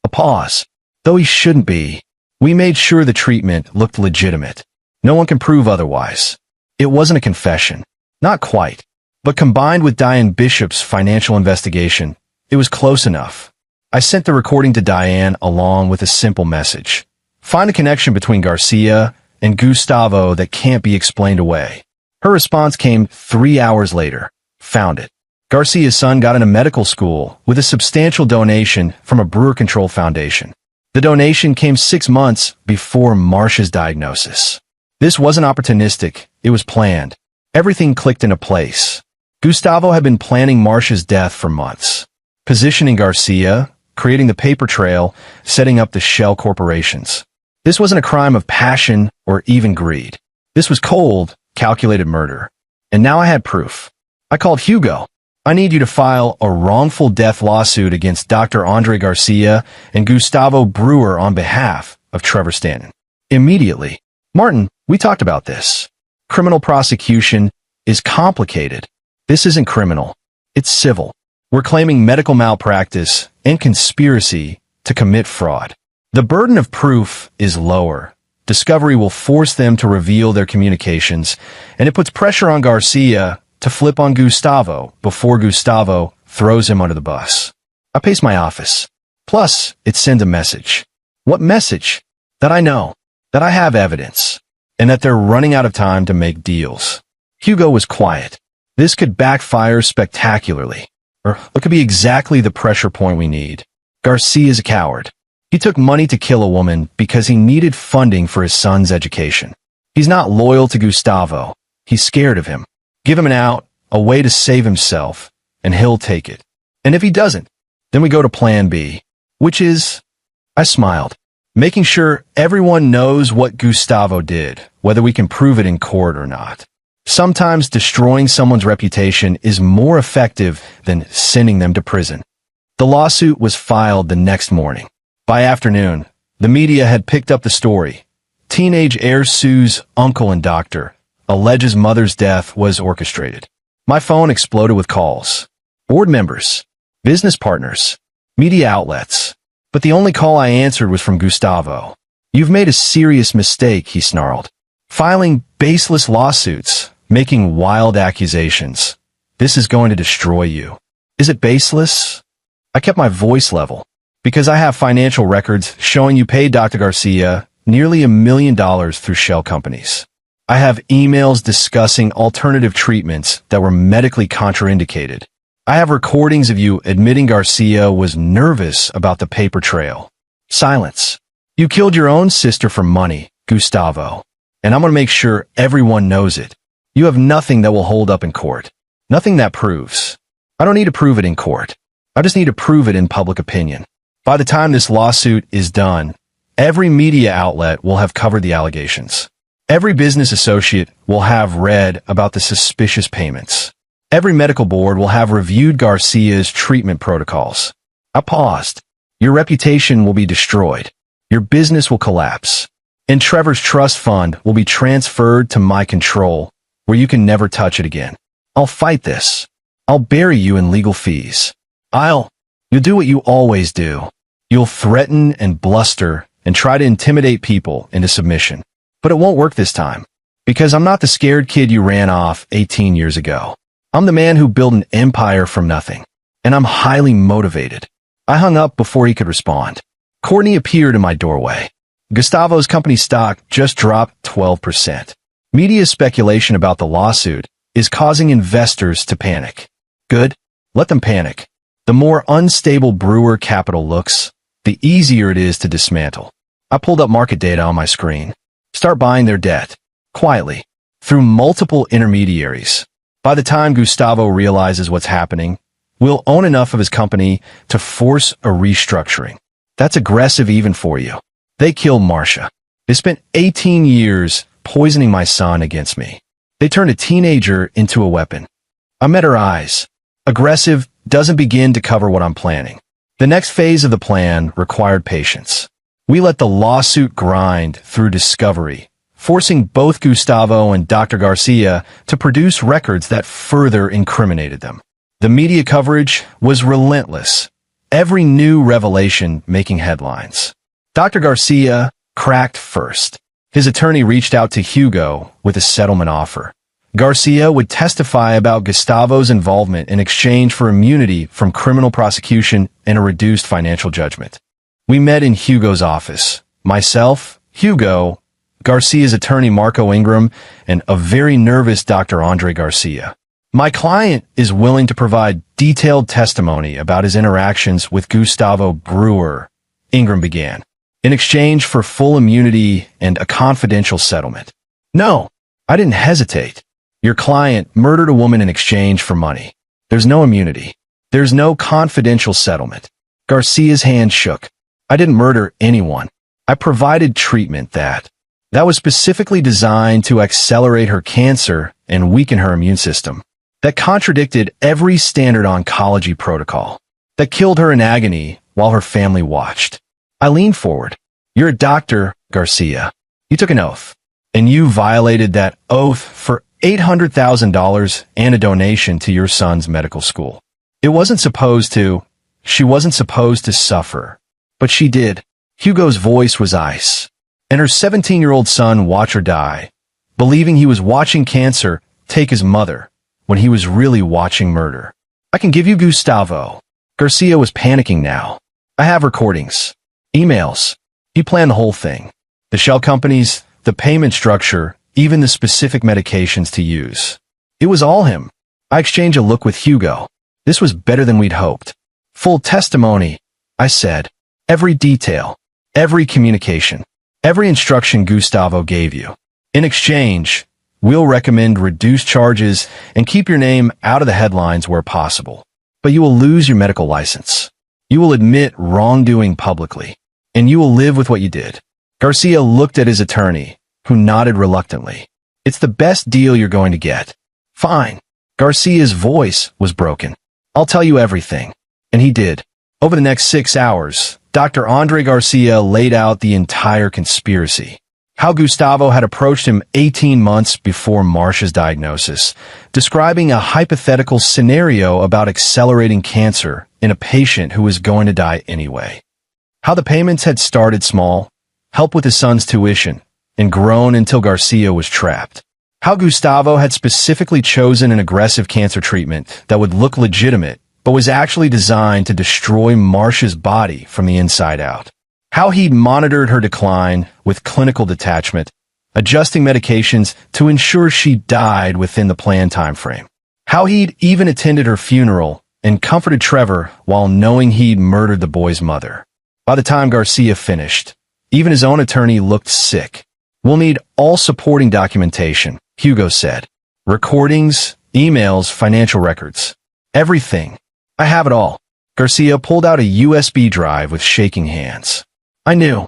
A pause. Though he shouldn't be. We made sure the treatment looked legitimate. No one can prove otherwise. It wasn't a confession. Not quite. But combined with Diane Bishop's financial investigation, it was close enough. I sent the recording to Diane along with a simple message. Find a connection between Garcia and Gustavo that can't be explained away. Her response came 3 hours later. Found it. Garcia's son got into medical school with a substantial donation from a Brewer Control Foundation. The donation came 6 months before Marcia's diagnosis. This wasn't opportunistic, it was planned. Everything clicked into place. Gustavo had been planning Marcia's death for months. Positioning Garcia, creating the paper trail, setting up the shell corporations. This wasn't a crime of passion or even greed. This was cold, calculated murder. And now I had proof. I called Hugo. I need you to file a wrongful death lawsuit against Dr. Andre Garcia and Gustavo Brewer on behalf of Trevor Stanton. Immediately. Martin, we talked about this. Criminal prosecution is complicated. This isn't criminal. It's civil. We're claiming medical malpractice and conspiracy to commit fraud. The burden of proof is lower. Discovery will force them to reveal their communications, and it puts pressure on Garcia to flip on Gustavo before Gustavo throws him under the bus. I pace my office. Plus, it sends a message. What message? That I know, that I have evidence, and that they're running out of time to make deals. Hugo was quiet. This could backfire spectacularly, or it could be exactly the pressure point we need. Garcia's a coward. He took money to kill a woman because he needed funding for his son's education. He's not loyal to Gustavo. He's scared of him. Give him an out, a way to save himself, and he'll take it. And if he doesn't, then we go to plan B, which is, I smiled, making sure everyone knows what Gustavo did, whether we can prove it in court or not. Sometimes destroying someone's reputation is more effective than sending them to prison. The lawsuit was filed the next morning. By afternoon, the media had picked up the story. Teenage heir sues uncle and doctor. Alleges mother's death was orchestrated. My phone exploded with calls. Board members, business partners, media outlets. But the only call I answered was from Gustavo. You've made a serious mistake, he snarled. Filing baseless lawsuits, making wild accusations. This is going to destroy you. Is it baseless? I kept my voice level. Because I have financial records showing you paid Dr. Garcia nearly $1 million through shell companies. I have emails discussing alternative treatments that were medically contraindicated. I have recordings of you admitting Garcia was nervous about the paper trail. Silence. You killed your own sister for money, Gustavo. And I'm going to make sure everyone knows it. You have nothing that will hold up in court. Nothing that proves. I don't need to prove it in court. I just need to prove it in public opinion. By the time this lawsuit is done, every media outlet will have covered the allegations. Every business associate will have read about the suspicious payments. Every medical board will have reviewed Garcia's treatment protocols. I paused. Your reputation will be destroyed. Your business will collapse. And Trevor's trust fund will be transferred to my control, where you can never touch it again. I'll fight this. I'll bury you in legal fees. You'll do what you always do. You'll threaten and bluster and try to intimidate people into submission. But it won't work this time, because I'm not the scared kid you ran off 18 years ago. I'm the man who built an empire from nothing, and I'm highly motivated. I hung up before he could respond. Courtney appeared in my doorway. Gustavo's company stock just dropped 12%. Media speculation about the lawsuit is causing investors to panic. Good, let them panic. The more unstable Brewer Capital looks, the easier it is to dismantle. I pulled up market data on my screen. Start buying their debt, quietly, through multiple intermediaries. By the time Gustavo realizes what's happening, we'll own enough of his company to force a restructuring. That's aggressive even for you. They killed Marcia. They spent 18 years poisoning my son against me. They turned a teenager into a weapon. I met her eyes. Aggressive doesn't begin to cover what I'm planning. The next phase of the plan required patience. We let the lawsuit grind through discovery, forcing both Gustavo and Dr. Garcia to produce records that further incriminated them. The media coverage was relentless. Every new revelation making headlines. Dr. Garcia cracked first. His attorney reached out to Hugo with a settlement offer. Garcia would testify about Gustavo's involvement in exchange for immunity from criminal prosecution and a reduced financial judgment. We met in Hugo's office. Myself, Hugo, Garcia's attorney Marco Ingram, and a very nervous Dr. Andre Garcia. My client is willing to provide detailed testimony about his interactions with Gustavo Brewer, Ingram began, in exchange for full immunity and a confidential settlement. No, I didn't hesitate. Your client murdered a woman in exchange for money. There's no immunity. There's no confidential settlement. Garcia's hand shook. I didn't murder anyone. I provided treatment that was specifically designed to accelerate her cancer and weaken her immune system. That contradicted every standard oncology protocol. That killed her in agony while her family watched. I leaned forward. You're a doctor, Garcia. You took an oath. And you violated that oath for $800,000 and a donation to your son's medical school. She wasn't supposed to suffer. But she did. Hugo's voice was ice. And her 17-year-old son watched her die, believing he was watching cancer take his mother, when he was really watching murder. I can give you Gustavo. Garcia was panicking now. I have recordings. Emails. He planned the whole thing. The shell companies, the payment structure, even the specific medications to use. It was all him. I exchanged a look with Hugo. This was better than we'd hoped. Full testimony, I said. Every detail. Every communication. Every instruction Gustavo gave you. In exchange, we'll recommend reduced charges and keep your name out of the headlines where possible. But you will lose your medical license. You will admit wrongdoing publicly. And you will live with what you did. Garcia looked at his attorney, who nodded reluctantly. It's the best deal you're going to get. Fine. Garcia's voice was broken. I'll tell you everything. And he did. Over the next 6 hours, Dr. Andre Garcia laid out the entire conspiracy. How Gustavo had approached him 18 months before Marcia's diagnosis, describing a hypothetical scenario about accelerating cancer in a patient who was going to die anyway. How the payments had started small, help with his son's tuition, and grown until Garcia was trapped. How Gustavo had specifically chosen an aggressive cancer treatment that would look legitimate, but was actually designed to destroy Marcia's body from the inside out. How he'd monitored her decline with clinical detachment, adjusting medications to ensure she died within the planned time frame. How he'd even attended her funeral and comforted Trevor while knowing he'd murdered the boy's mother. By the time Garcia finished, even his own attorney looked sick. We'll need all supporting documentation, Hugo said. Recordings, emails, financial records. Everything. I have it all. Garcia pulled out a USB drive with shaking hands. I knew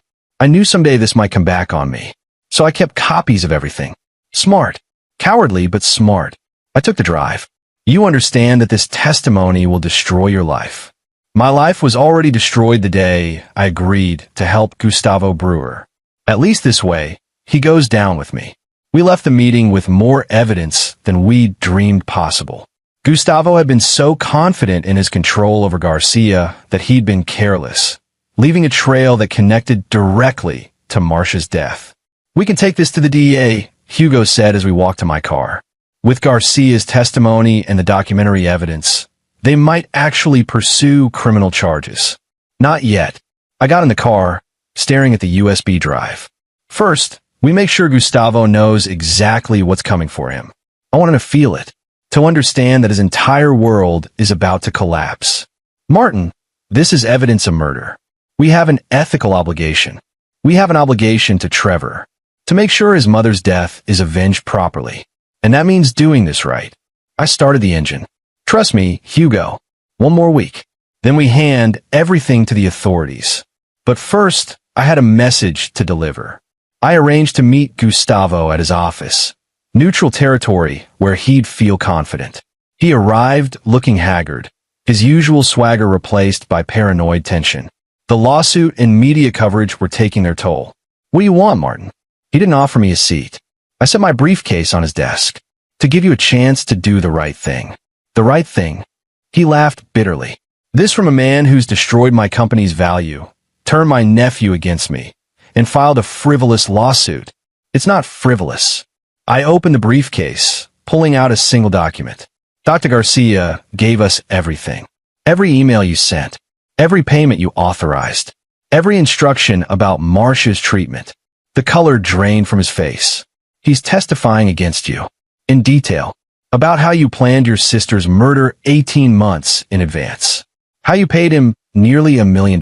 someday this might come back on me. So I kept copies of everything. Smart. Cowardly, but smart. I took the drive. You understand that this testimony will destroy your life. My life was already destroyed the day I agreed to help Gustavo Brewer. At least this way, he goes down with me. We left the meeting with more evidence than we dreamed possible. Gustavo had been so confident in his control over Garcia that he'd been careless, leaving a trail that connected directly to Marcia's death. We can take this to the DEA, Hugo said as we walked to my car. With Garcia's testimony and the documentary evidence, they might actually pursue criminal charges. Not yet. I got in the car, staring at the USB drive. First, we make sure Gustavo knows exactly what's coming for him. I want him to feel it, to understand that his entire world is about to collapse. Martin, this is evidence of murder. We have an ethical obligation. We have an obligation to Trevor, to make sure his mother's death is avenged properly. And that means doing this right. I started the engine. Trust me, Hugo. 1 more week. Then we hand everything to the authorities. But first, I had a message to deliver. I arranged to meet Gustavo at his office. Neutral territory where he'd feel confident. He arrived looking haggard, his usual swagger replaced by paranoid tension. The lawsuit and media coverage were taking their toll. What do you want, Martin? He didn't offer me a seat. I set my briefcase on his desk. To give you a chance to do the right thing. The right thing. He laughed bitterly. This from a man who's destroyed my company's value, turned my nephew against me, and filed a frivolous lawsuit. It's not frivolous. I opened the briefcase, pulling out a single document. Dr. Garcia gave us everything. Every email you sent, every payment you authorized, every instruction about Marcia's treatment. The color drained from his face. He's testifying against you, in detail, about how you planned your sister's murder 18 months in advance, how you paid him nearly $1 million,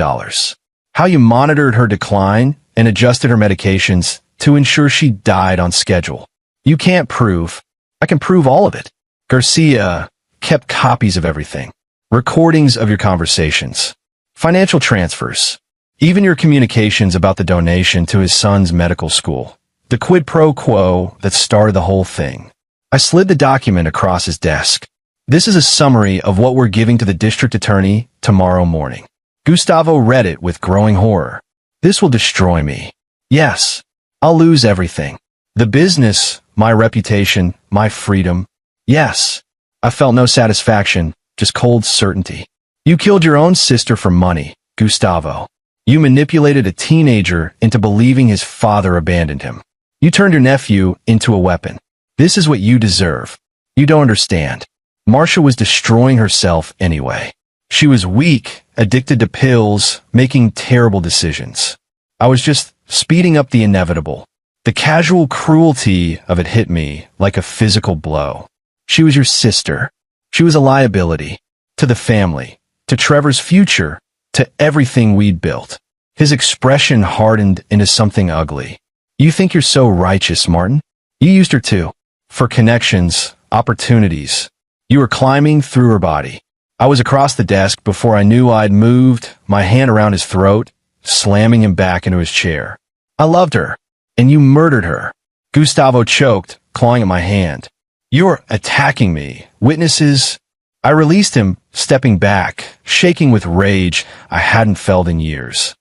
how you monitored her decline and adjusted her medications to ensure she died on schedule. You can't prove. I can prove all of it. Garcia kept copies of everything, recordings of your conversations, financial transfers, even your communications about the donation to his son's medical school, the quid pro quo that started the whole thing. I slid the document across his desk. This is a summary of what we're giving to the district attorney tomorrow morning. Gustavo read it with growing horror. This will destroy me. Yes, I'll lose everything. The business, my reputation, my freedom. Yes, I felt no satisfaction, just cold certainty. You killed your own sister for money, Gustavo. You manipulated a teenager into believing his father abandoned him. You turned your nephew into a weapon. This is what you deserve. You don't understand. Marcia was destroying herself anyway. She was weak, addicted to pills, making terrible decisions. I was just speeding up the inevitable. The casual cruelty of it hit me like a physical blow. She was your sister. She was a liability to the family, to Trevor's future, to everything we'd built. His expression hardened into something ugly. You think you're so righteous, Martin? You used her too. For connections, opportunities. You were climbing through her body. I was across the desk before I knew I'd moved, my hand around his throat, slamming him back into his chair. I loved her, and you murdered her. Gustavo choked, clawing at my hand. You're attacking me. Witnesses. I released him, stepping back, shaking with rage I hadn't felt in years.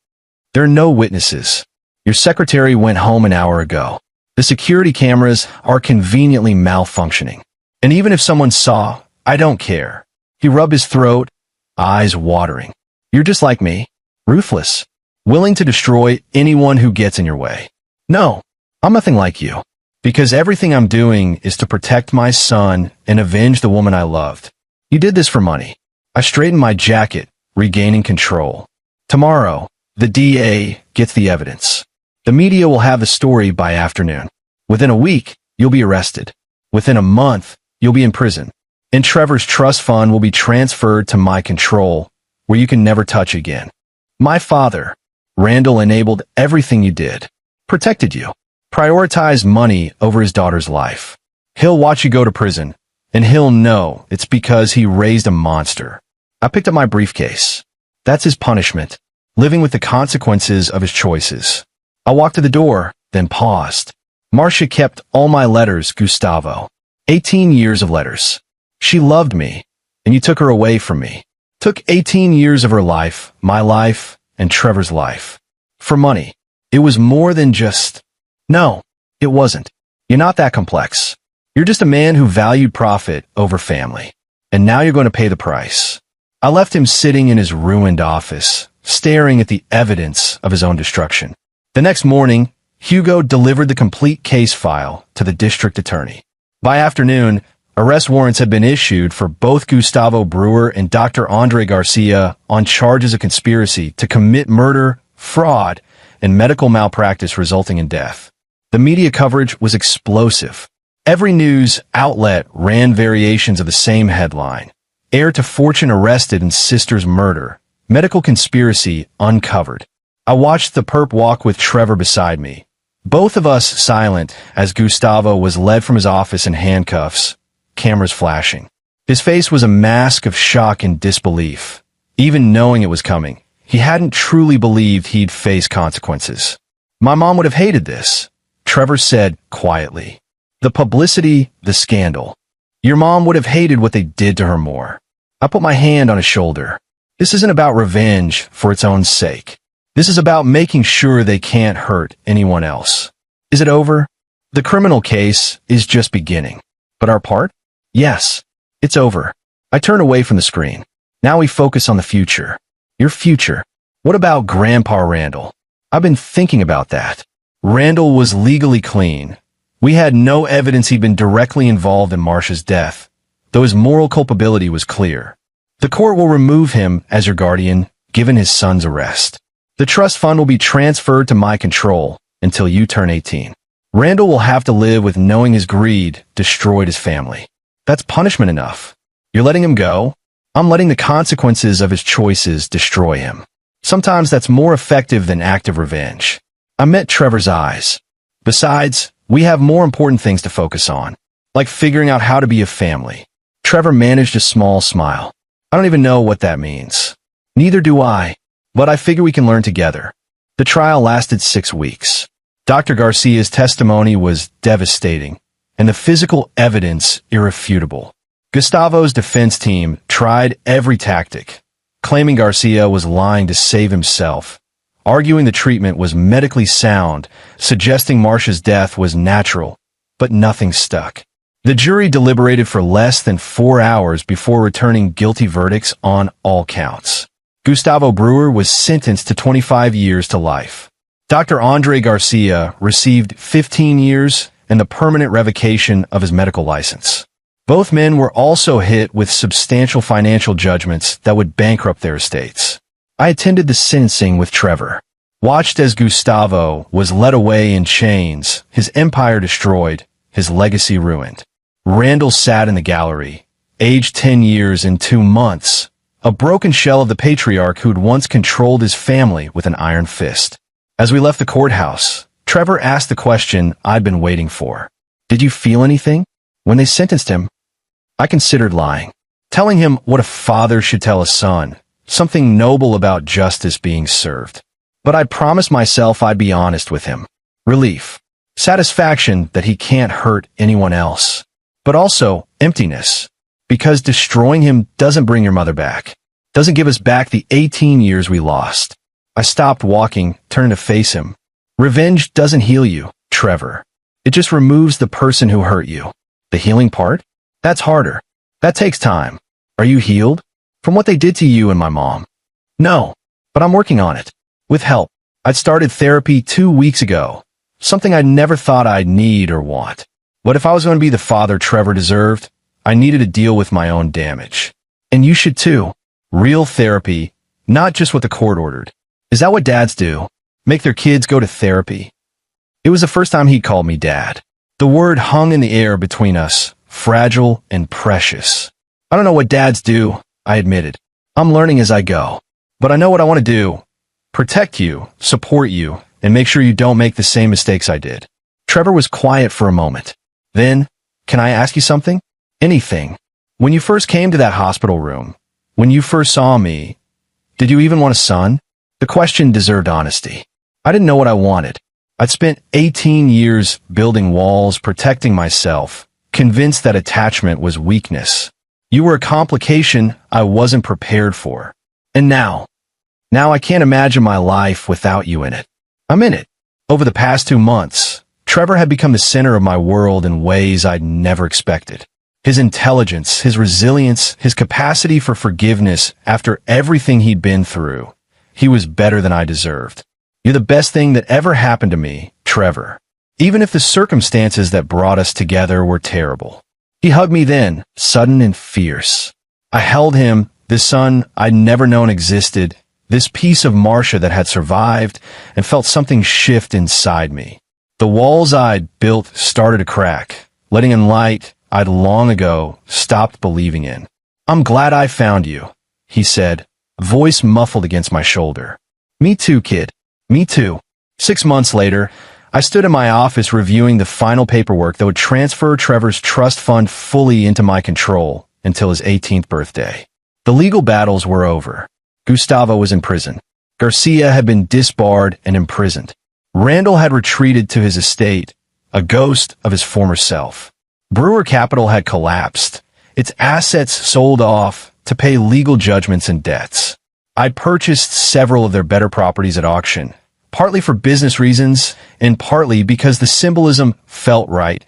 There are no witnesses. Your secretary went home an hour ago. The security cameras are conveniently malfunctioning. And even if someone saw, I don't care. He rubbed his throat, eyes watering. You're just like me. Ruthless. Willing to destroy anyone who gets in your way. No, I'm nothing like you. Because everything I'm doing is to protect my son and avenge the woman I loved. You did this for money. I straightened my jacket, regaining control. Tomorrow, the DA gets the evidence. The media will have the story by afternoon. Within a week, you'll be arrested. Within a month, you'll be in prison. And Trevor's trust fund will be transferred to my control, where you can never touch again. My father, Randall, enabled everything you did. Protected you. Prioritized money over his daughter's life. He'll watch you go to prison, and he'll know it's because he raised a monster. I picked up my briefcase. That's his punishment, living with the consequences of his choices. I walked to the door, then paused. Marcia kept all my letters, Gustavo. 18 years of letters. She loved me, and you took her away from me. Took 18 years of her life, my life, and Trevor's life. For money. It was more than just... No, it wasn't. You're not that complex. You're just a man who valued profit over family. And now you're going to pay the price. I left him sitting in his ruined office, staring at the evidence of his own destruction. The next morning, Hugo delivered the complete case file to the district attorney. By afternoon, arrest warrants had been issued for both Gustavo Brewer and Dr. Andre Garcia on charges of conspiracy to commit murder, fraud, and medical malpractice resulting in death. The media coverage was explosive. Every news outlet ran variations of the same headline. Heir to fortune arrested in sister's murder. Medical conspiracy uncovered. I watched the perp walk with Trevor beside me. Both of us silent as Gustavo was led from his office in handcuffs, cameras flashing. His face was a mask of shock and disbelief. Even knowing it was coming, he hadn't truly believed he'd face consequences. My mom would have hated this, Trevor said quietly. The publicity, the scandal. Your mom would have hated what they did to her more. I put my hand on his shoulder. This isn't about revenge for its own sake. This is about making sure they can't hurt anyone else. Is it over? The criminal case is just beginning. But our part? Yes, it's over. I turned away from the screen. Now we focus on the future. Your future. What about Grandpa Randall? I've been thinking about that. Randall was legally clean. We had no evidence he'd been directly involved in Marcia's death, though his moral culpability was clear. The court will remove him as your guardian, given his son's arrest. The trust fund will be transferred to my control until you turn 18. Randall will have to live with knowing his greed destroyed his family. That's punishment enough. You're letting him go? I'm letting the consequences of his choices destroy him. Sometimes that's more effective than active revenge. I met Trevor's eyes. Besides, we have more important things to focus on, like figuring out how to be a family. Trevor managed a small smile. I don't even know what that means. Neither do I, but I figure we can learn together. The trial lasted 6 weeks. Dr. Garcia's testimony was devastating, and the physical evidence irrefutable. Gustavo's defense team tried every tactic, claiming Garcia was lying to save himself, arguing the treatment was medically sound, suggesting Marcia's death was natural, but nothing stuck. The jury deliberated for less than 4 hours before returning guilty verdicts on all counts. Gustavo Brewer was sentenced to 25 years to life. Dr. Andre Garcia received 15 years and the permanent revocation of his medical license. Both men were also hit with substantial financial judgments that would bankrupt their estates. I attended the sentencing with Trevor, watched as Gustavo was led away in chains, his empire destroyed, his legacy ruined. Randall sat in the gallery, aged 10 years and 2 months, a broken shell of the patriarch who'd once controlled his family with an iron fist. As we left the courthouse, Trevor asked the question I'd been waiting for. Did you feel anything? When they sentenced him, I considered lying, telling him what a father should tell a son, something noble about justice being served. But I promised myself I'd be honest with him. Relief. Satisfaction that he can't hurt anyone else. But also emptiness. Because destroying him doesn't bring your mother back. Doesn't give us back the 18 years we lost. I stopped walking, turned to face him. Revenge doesn't heal you, Trevor. It just removes the person who hurt you. The healing part? That's harder. That takes time. Are you healed? From what they did to you and my mom? No, but I'm working on it. With help. I'd started therapy 2 weeks ago. Something I never thought I'd need or want. But if I was going to be the father Trevor deserved, I needed to deal with my own damage. And you should too. Real therapy, not just what the court ordered. Is that what dads do? Make their kids go to therapy? It was the first time he called me dad. The word hung in the air between us, fragile and precious. I don't know what dads do, I admitted. I'm learning as I go. But I know what I want to do. Protect you, support you, and make sure you don't make the same mistakes I did. Trevor was quiet for a moment. Then, can I ask you something? Anything. When you first came to that hospital room, when you first saw me, did you even want a son? The question deserved honesty. I didn't know what I wanted. I'd spent 18 years building walls, protecting myself, convinced that attachment was weakness. You were a complication I wasn't prepared for. And now I can't imagine my life without you in it. I'm in it. Over the past 2 months, Trevor had become the center of my world in ways I'd never expected. His intelligence, his resilience, his capacity for forgiveness after everything he'd been through. He was better than I deserved. You're the best thing that ever happened to me, Trevor. Even if the circumstances that brought us together were terrible. He hugged me then, sudden and fierce. I held him, this son I'd never known existed, this piece of Marcia that had survived, and felt something shift inside me. The walls I'd built started to crack, letting in light I'd long ago stopped believing in. I'm glad I found you, he said, voice muffled against my shoulder. Me too, kid. Me too. 6 months later, I stood in my office reviewing the final paperwork that would transfer Trevor's trust fund fully into my control until his 18th birthday. The legal battles were over. Gustavo was in prison. Garcia had been disbarred and imprisoned. Randall had retreated to his estate, a ghost of his former self. Brewer Capital had collapsed, its assets sold off to pay legal judgments and debts. I purchased several of their better properties at auction, partly for business reasons and partly because the symbolism felt right,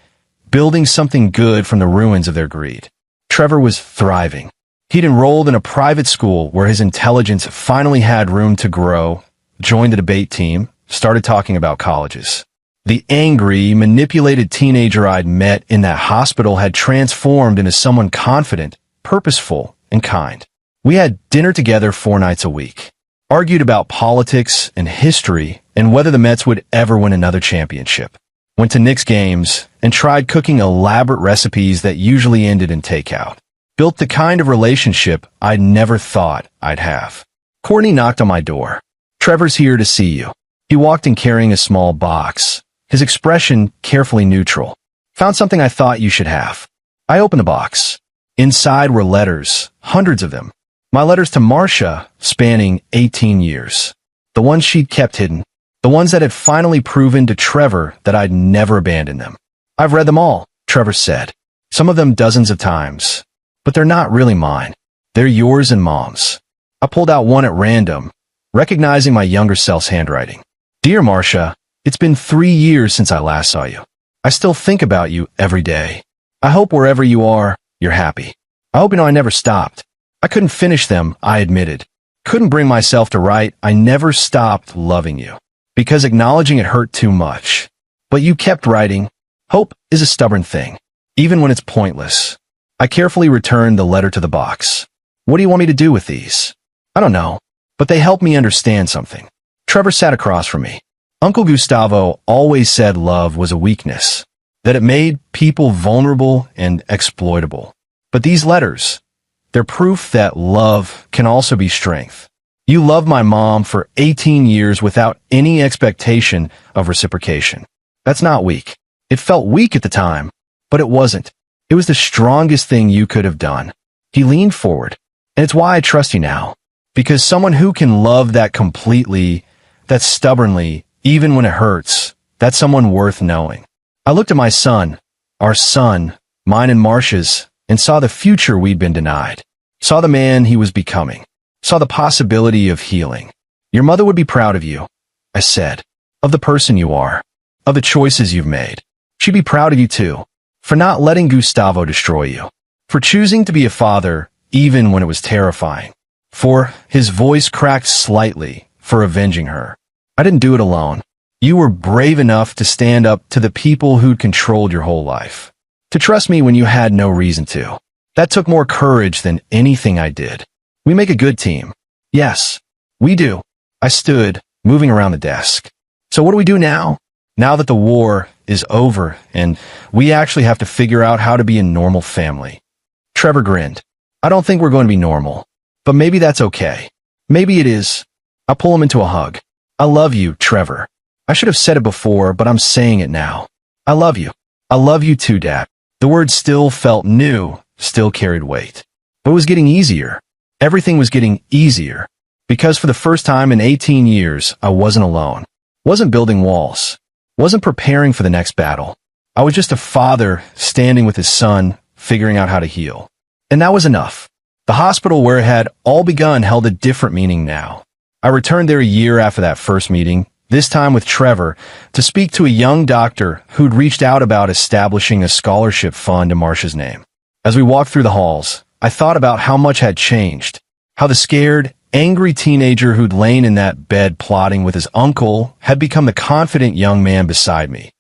building something good from the ruins of their greed. Trevor was thriving. He'd enrolled in a private school where his intelligence finally had room to grow, joined the debate team, started talking about colleges. The angry, manipulated teenager I'd met in that hospital had transformed into someone confident, purposeful, and kind. We had dinner together 4 nights a week, argued about politics and history and whether the Mets would ever win another championship, went to Knicks games, and tried cooking elaborate recipes that usually ended in takeout. Built the kind of relationship I'd never thought I'd have. Courtney knocked on my door. "Trevor's here to see you." He walked in carrying a small box, his expression carefully neutral. "Found something I thought you should have." I opened the box. Inside were letters, hundreds of them. My letters to Marcia, spanning 18 years. The ones she'd kept hidden. The ones that had finally proven to Trevor that I'd never abandoned them. "I've read them all," Trevor said. "Some of them dozens of times. But they're not really mine. They're yours and Mom's." I pulled out one at random, recognizing my younger self's handwriting. "Dear Marcia, it's been 3 years since I last saw you. I still think about you every day. I hope wherever you are, you're happy. I hope you know I never stopped." I couldn't finish them, I admitted. Couldn't bring myself to write, "I never stopped loving you," because acknowledging it hurt too much. But you kept writing. Hope is a stubborn thing, even when it's pointless. I carefully returned the letter to the box. "What do you want me to do with these?" "I don't know, but they help me understand something." Trevor sat across from me. Uncle Gustavo always said love was a weakness, that it made people vulnerable and exploitable. But these letters, they're proof that love can also be strength. You loved my mom for 18 years without any expectation of reciprocation. That's not weak. It felt weak at the time, but it wasn't. It was the strongest thing you could have done. He leaned forward, and it's why I trust you now. Because someone who can love that completely, that stubbornly, even when it hurts, that's someone worth knowing. I looked at my son, our son, mine and Marcia's, and saw the future we'd been denied. Saw the man he was becoming. Saw the possibility of healing. "Your mother would be proud of you," I said. "Of the person you are. Of the choices you've made. She'd be proud of you too. For not letting Gustavo destroy you. For choosing to be a father, even when it was terrifying. For," his voice cracked slightly, "for avenging her. I didn't do it alone. You were brave enough to stand up to the people who'd controlled your whole life. To trust me when you had no reason to. That took more courage than anything I did. We make a good team." "Yes, we do." I stood, moving around the desk. "So what do we do now? Now that the war is over and we actually have to figure out how to be a normal family." Trevor grinned. "I don't think we're going to be normal. But maybe that's okay. Maybe it is." I pull him into a hug. "I love you, Trevor. I should have said it before, but I'm saying it now. I love you. I love you too, Dad." The word still felt new, still carried weight. But it was getting easier. Everything was getting easier. Because for the first time in 18 years, I wasn't alone. Wasn't building walls. Wasn't preparing for the next battle. I was just a father standing with his son, figuring out how to heal. And that was enough. The hospital where it had all begun held a different meaning now. I returned there a year after that first meeting, this time with Trevor, to speak to a young doctor who'd reached out about establishing a scholarship fund in Marcia's name. As we walked through the halls, I thought about how much had changed. How the scared, angry teenager who'd lain in that bed plotting with his uncle had become the confident young man beside me,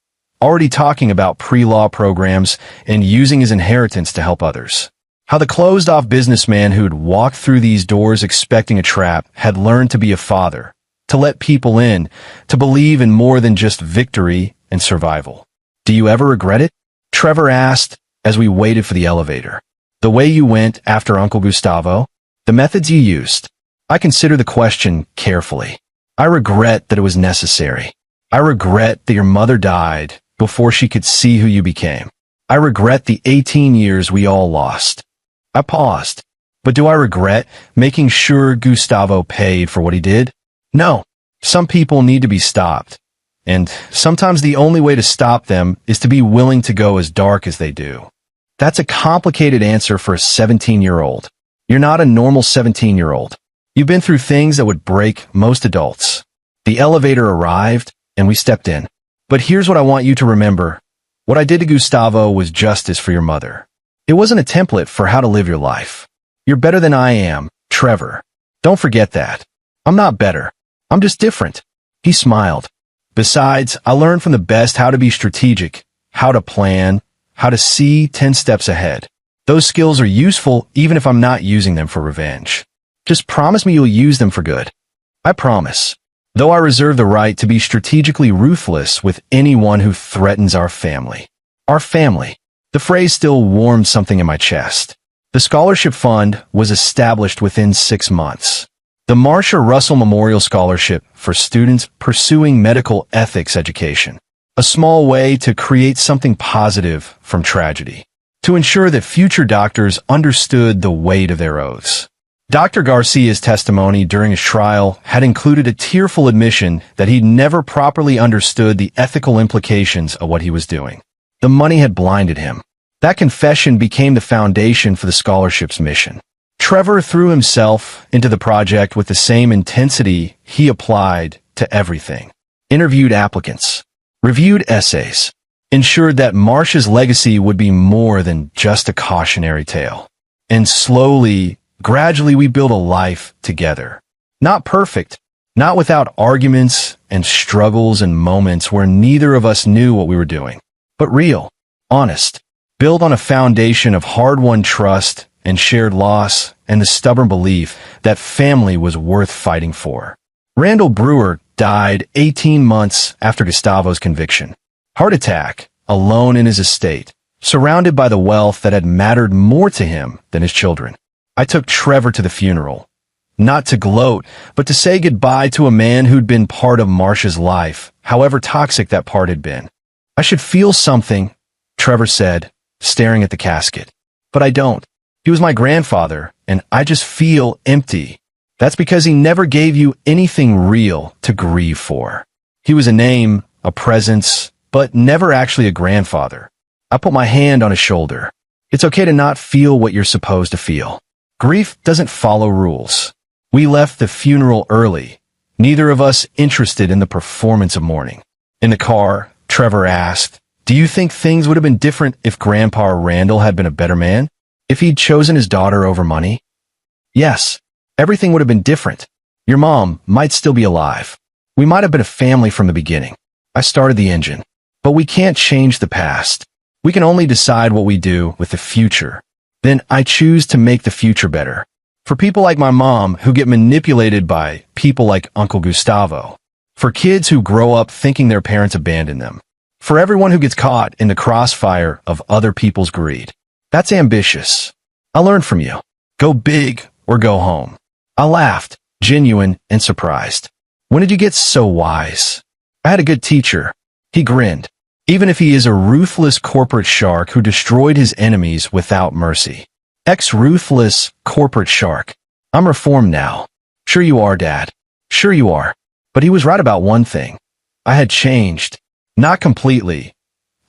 already talking about pre-law programs and using his inheritance to help others. How the closed-off businessman who'd walked through these doors expecting a trap had learned to be a father, to let people in, to believe in more than just victory and survival. "Do you ever regret it?" Trevor asked as we waited for the elevator. "The way you went after Uncle Gustavo? The methods you used?" I consider the question carefully. I regret that it was necessary. I regret that your mother died before she could see who you became. I regret the 18 years we all lost. I paused. But do I regret making sure Gustavo paid for what he did? No. Some people need to be stopped. And sometimes the only way to stop them is to be willing to go as dark as they do. That's a complicated answer for a 17-year-old. You're not a normal 17-year-old. You've been through things that would break most adults. The elevator arrived, and we stepped in. But here's what I want you to remember. What I did to Gustavo was justice for your mother. It wasn't a template for how to live your life. You're better than I am, Trevor. Don't forget that. I'm not better. I'm just different. He smiled. Besides, I learned from the best how to be strategic, how to plan, how to see 10 steps ahead. Those skills are useful even if I'm not using them for revenge. Just promise me you'll use them for good. I promise. Though I reserve the right to be strategically ruthless with anyone who threatens our family. Our family. The phrase still warmed something in my chest. The scholarship fund was established within 6 months. The Marsha Russell Memorial Scholarship for students pursuing medical ethics education. A small way to create something positive from tragedy. To ensure that future doctors understood the weight of their oaths. Dr. Garcia's testimony during his trial had included a tearful admission that he'd never properly understood the ethical implications of what he was doing. The money had blinded him. That confession became the foundation for the scholarship's mission. Trevor threw himself into the project with the same intensity he applied to everything. Interviewed applicants, reviewed essays, ensured that Marsha's legacy would be more than just a cautionary tale. And slowly, gradually we built a life together. Not perfect, not without arguments and struggles and moments where neither of us knew what we were doing, but real, honest, built on a foundation of hard-won trust and shared loss and the stubborn belief that family was worth fighting for. Randall Brewer died 18 months after Gustavo's conviction. Heart attack, alone in his estate, surrounded by the wealth that had mattered more to him than his children. I took Trevor to the funeral, not to gloat, but to say goodbye to a man who'd been part of Marsha's life, however toxic that part had been. I should feel something, Trevor said, staring at the casket. But I don't. He was my grandfather, and I just feel empty. That's because he never gave you anything real to grieve for. He was a name, a presence, but never actually a grandfather. I put my hand on his shoulder. It's okay to not feel what you're supposed to feel. Grief doesn't follow rules. We left the funeral early, neither of us interested in the performance of mourning. In the car, Trevor asked, "Do you think things would have been different if Grandpa Randall had been a better man? If he'd chosen his daughter over money?" "Yes, everything would have been different. Your mom might still be alive. We might have been a family from the beginning. I started the engine. But we can't change the past. We can only decide what we do with the future. Then I choose to make the future better. For people like my mom who get manipulated by people like Uncle Gustavo. For kids who grow up thinking their parents abandoned them. For everyone who gets caught in the crossfire of other people's greed. That's ambitious. I learned from you. Go big or go home." I laughed, genuine and surprised. "When did you get so wise?" "I had a good teacher." He grinned. "Even if he is a ruthless corporate shark who destroyed his enemies without mercy. Ex-ruthless corporate shark. I'm reformed now." "Sure you are, Dad. Sure you are." But he was right about one thing. I had changed. Not completely.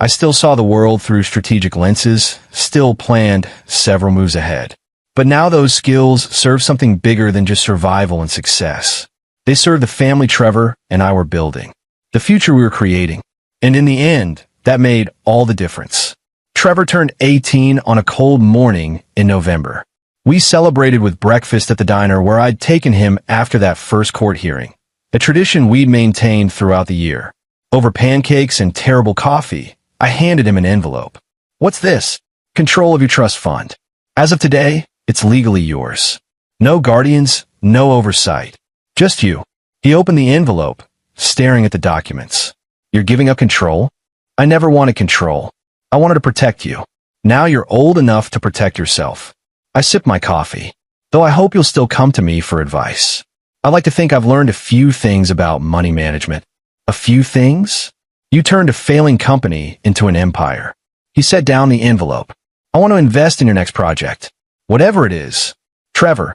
I still saw the world through strategic lenses, still planned several moves ahead. But now those skills serve something bigger than just survival and success. They serve the family Trevor and I were building. The future we were creating. And in the end, that made all the difference. Trevor turned 18 on a cold morning in November. We celebrated with breakfast at the diner where I'd taken him after that first court hearing, a tradition we'd maintained throughout the year. Over pancakes and terrible coffee, I handed him an envelope. "What's this?" "Control of your trust fund. As of today, it's legally yours. No guardians, no oversight. Just you." He opened the envelope, staring at the documents. "You're giving up control?" "I never wanted control. I wanted to protect you. Now you're old enough to protect yourself." I sipped my coffee, though I hope you'll still come to me for advice. I like to think I've learned a few things about money management. A few things? You turned a failing company into an empire. He set down the envelope. "I want to invest in your next project. Whatever it is." "Trevor,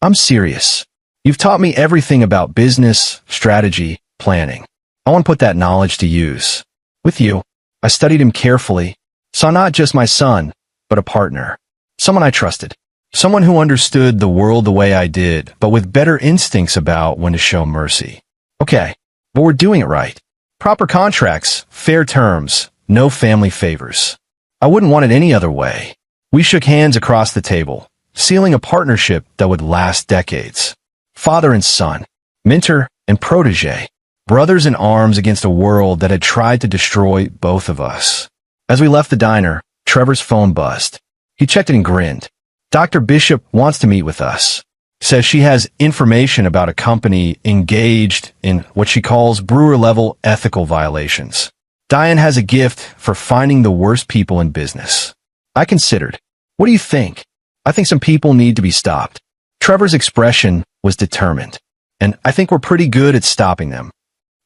I'm serious. You've taught me everything about business, strategy, planning. I want to put that knowledge to use. With you." I studied him carefully, saw not just my son, but a partner. Someone I trusted. Someone who understood the world the way I did, but with better instincts about when to show mercy. "Okay, but we're doing it right. Proper contracts, fair terms, no family favors. I wouldn't want it any other way." We shook hands across the table, sealing a partnership that would last decades. Father and son, mentor and protege, brothers in arms against a world that had tried to destroy both of us. As we left the diner, Trevor's phone buzzed. He checked it and grinned. Dr. Bishop wants to meet with us. Says she has information about a company engaged in what she calls brewer-level ethical violations. Diane has a gift for finding the worst people in business. I considered. What do you think? I think some people need to be stopped. Trevor's expression was determined, and I think we're pretty good at stopping them.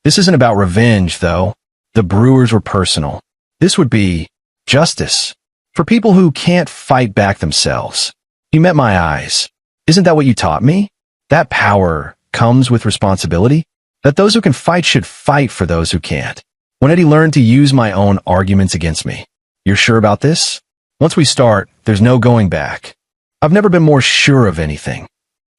This isn't about revenge, though. The brewers were personal. This would be justice for people who can't fight back themselves. You met my eyes. Isn't that what you taught me? That power comes with responsibility? That those who can fight should fight for those who can't. When Eddie learned to use my own arguments against me. You're sure about this? Once we start, there's no going back. I've never been more sure of anything.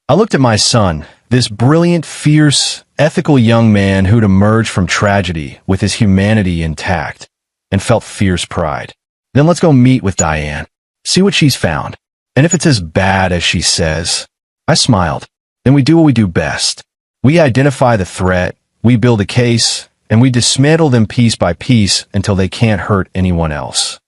I looked at my son, this brilliant, fierce, ethical young man who'd emerged from tragedy with his humanity intact, and felt fierce pride. Then let's go meet with Diane. See what she's found. And if it's as bad as she says, I smiled. Then we do what we do best. We identify the threat, we build a case, and we dismantle them piece by piece until they can't hurt anyone else.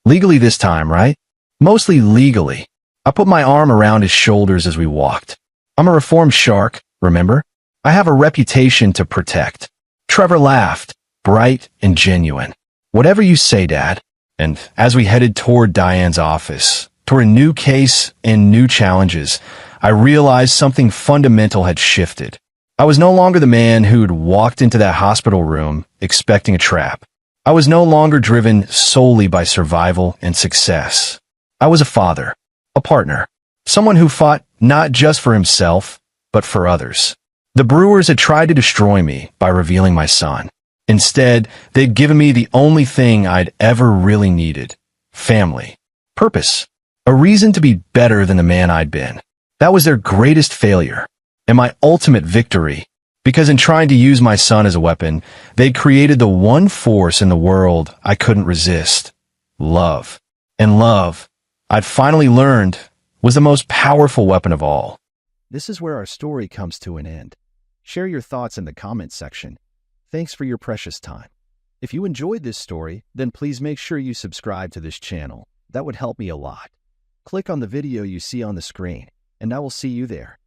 Legally this time, right? Mostly legally. I put my arm around his shoulders as we walked. I'm a reformed shark, remember? I have a reputation to protect. Trevor laughed, bright and genuine. Whatever you say, Dad. And as we headed toward Diane's office, toward a new case and new challenges, I realized something fundamental had shifted. I was no longer the man who'd walked into that hospital room expecting a trap. I was no longer driven solely by survival and success. I was a father, a partner, someone who fought not just for himself, but for others. The brewers had tried to destroy me by revealing my son. Instead, they'd given me the only thing I'd ever really needed: family, purpose, a reason to be better than the man I'd been. That was their greatest failure, and my ultimate victory, because in trying to use my son as a weapon, they'd created the one force in the world I couldn't resist: love. And love, I'd finally learned, was the most powerful weapon of all. This is where our story comes to an end. Share your thoughts in the comments section. Thanks for your precious time. If you enjoyed this story, then please make sure you subscribe to this channel. That would help me a lot. Click on the video you see on the screen, and I will see you there.